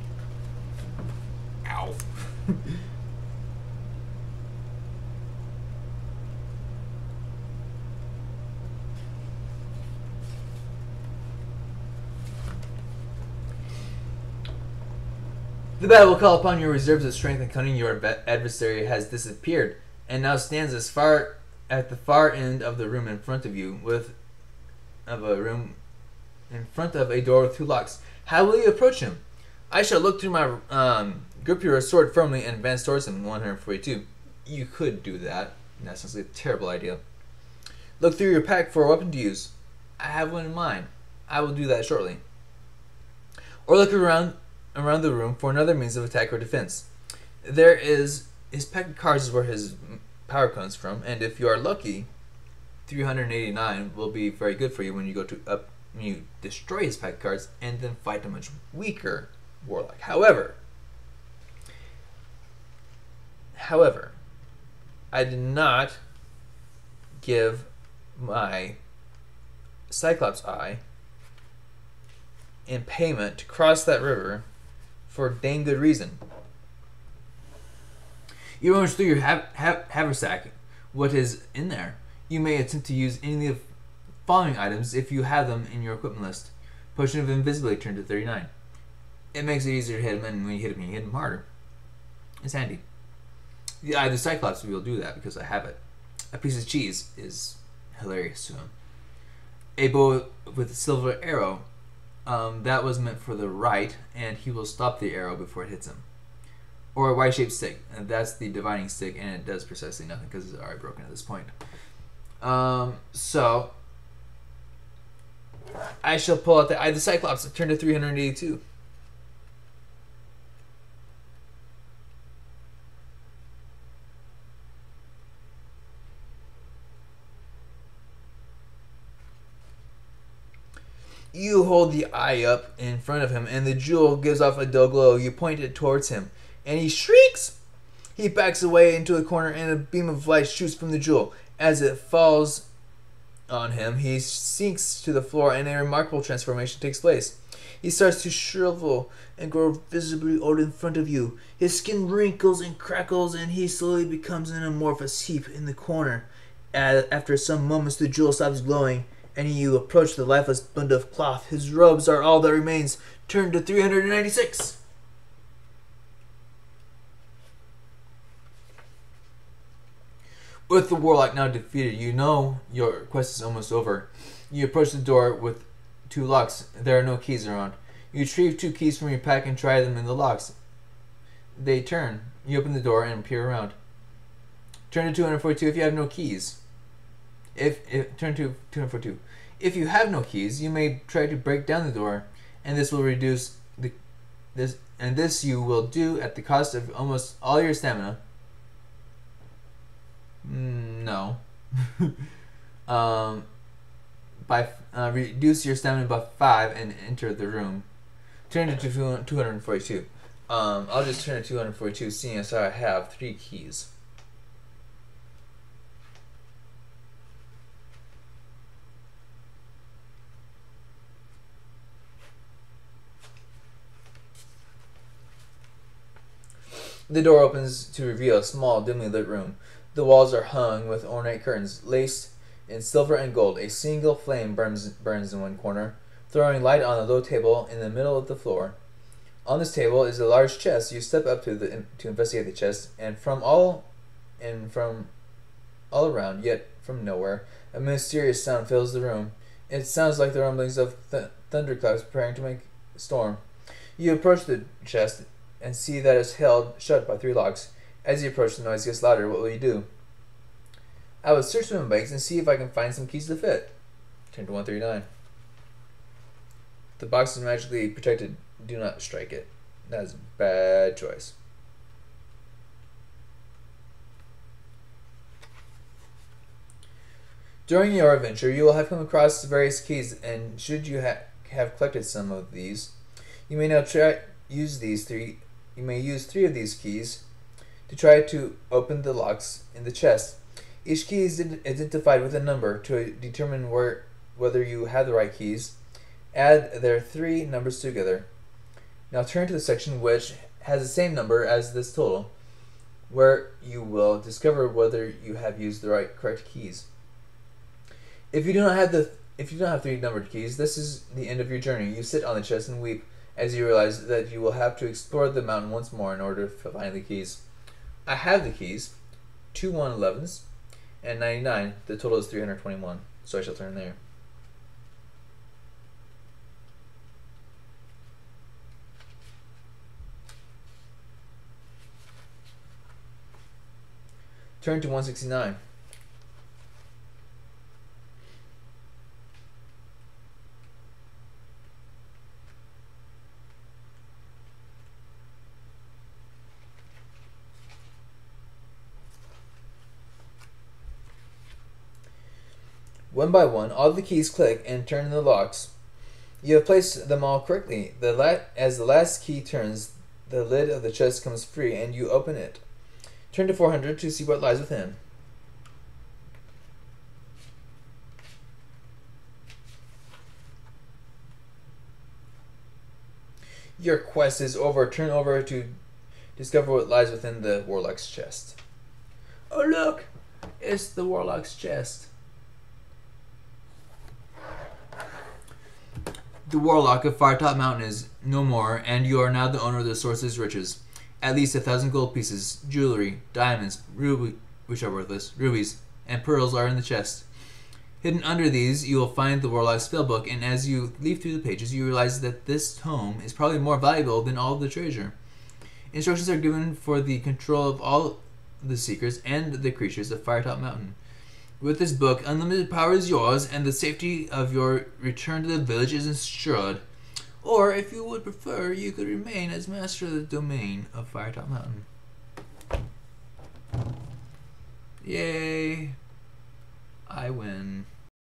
Ow. The battle will call upon your reserves of strength and cunning. Your adversary has disappeared and now stands at the far end of the room in front of you, in front of a door with 2 locks. How will you approach him? I shall look through my grip your sword firmly and advance towards him. 142. You could do that. That sounds like a terrible idea. Look through your pack for a weapon to use. I have one in mind. I will do that shortly. Or look around the room for another means of attack or defense. There is his pack of cards is where his power comes from, and if you are lucky, 389 will be very good for you when you go to when you destroy his pack of cards and then fight a much weaker warlock. However, I did not give my Cyclops eye in payment to cross that river for a dang good reason. You rummage through your haversack. What is in there? You may attempt to use any of the following items if you have them in your equipment list. Potion of Invisibility, turn to 39. It makes it easier to hit him, and when you hit him harder. It's handy. The Eye of the Cyclops will do that because I have it. A piece of cheese is hilarious to him. A bow with a silver arrow. That was meant for the right, and he will stop the arrow before it hits him. Or a Y-shaped stick, and that's the divining stick, and it does precisely nothing because it's already broken at this point. So I shall pull out the Eye of the Cyclops and turn to 382. You hold the eye up in front of him, and the jewel gives off a dull glow. You point it towards him, and he shrieks. He backs away into a corner, and a beam of light shoots from the jewel. As it falls on him, he sinks to the floor, and a remarkable transformation takes place. He starts to shrivel and grow visibly old in front of you. His skin wrinkles and crackles, and he slowly becomes an amorphous heap in the corner. After some moments, the jewel stops glowing, and you approach the lifeless bundle of cloth. His robes are all that remains. Turn to 396. With the warlock now defeated, you know your quest is almost over. You approach the door with 2 locks. There are no keys around. You retrieve 2 keys from your pack and try them in the locks. They turn. You open the door and peer around. Turn to 242 if you have no keys. Turn to 242. If you have no keys, you may try to break down the door, and this will reduce this you will do at the cost of almost all your stamina. No. Reduce your stamina by 5 and enter the room. Turn to 242. I'll just turn to 242, seeing as I have 3 keys. The door opens to reveal a small, dimly lit room. The walls are hung with ornate curtains, laced in silver and gold. A single flame burns in one corner, throwing light on a low table in the middle of the floor. On this table is a large chest. You step up to investigate the chest, and from all around, yet from nowhere, a mysterious sound fills the room. It sounds like the rumblings of thunderclouds preparing to make a storm. You approach the chest and see that it's held shut by 3 locks. As you approach, the noise gets louder. What will you do? I will search my bags and see if I can find some keys to fit. Turn to 139. The box is magically protected. Do not strike it. That is a bad choice. During your adventure, you will have come across various keys, and should you have collected some of these, you may now use three of these keys to try to open the locks in the chest. Each key is identified with a number. To determine whether you have the right keys, add their 3 numbers together. Now turn to the section which has the same number as this total, where you will discover whether you have used the correct keys. If you do not have 3 numbered keys, this is the end of your journey. You sit on the chest and weep as you realize that you will have to explore the mountain once more in order to find the keys. I have the keys, 2 111s, and 99. The total is 321, so I shall turn there. Turn to 169. One by one, all the keys click and turn in the locks. You have placed them all correctly. As the last key turns, the lid of the chest comes free and you open it. Turn to 400 to see what lies within. Your quest is over. Turn over to discover what lies within the Warlock's chest. Oh look! It's the Warlock's chest. The Warlock of Firetop Mountain is no more, and you are now the owner of the source's riches. At least 1,000 gold pieces, jewelry, diamonds, which are worthless, rubies, and pearls are in the chest. Hidden under these, you will find the Warlock's spellbook, and as you leaf through the pages, you realize that this tome is probably more valuable than all the treasure. Instructions are given for the control of all the seekers and the creatures of Firetop Mountain. With this book, unlimited power is yours, and the safety of your return to the village is ensured. Or, if you would prefer, you could remain as master of the domain of Firetop Mountain. Yay! I win.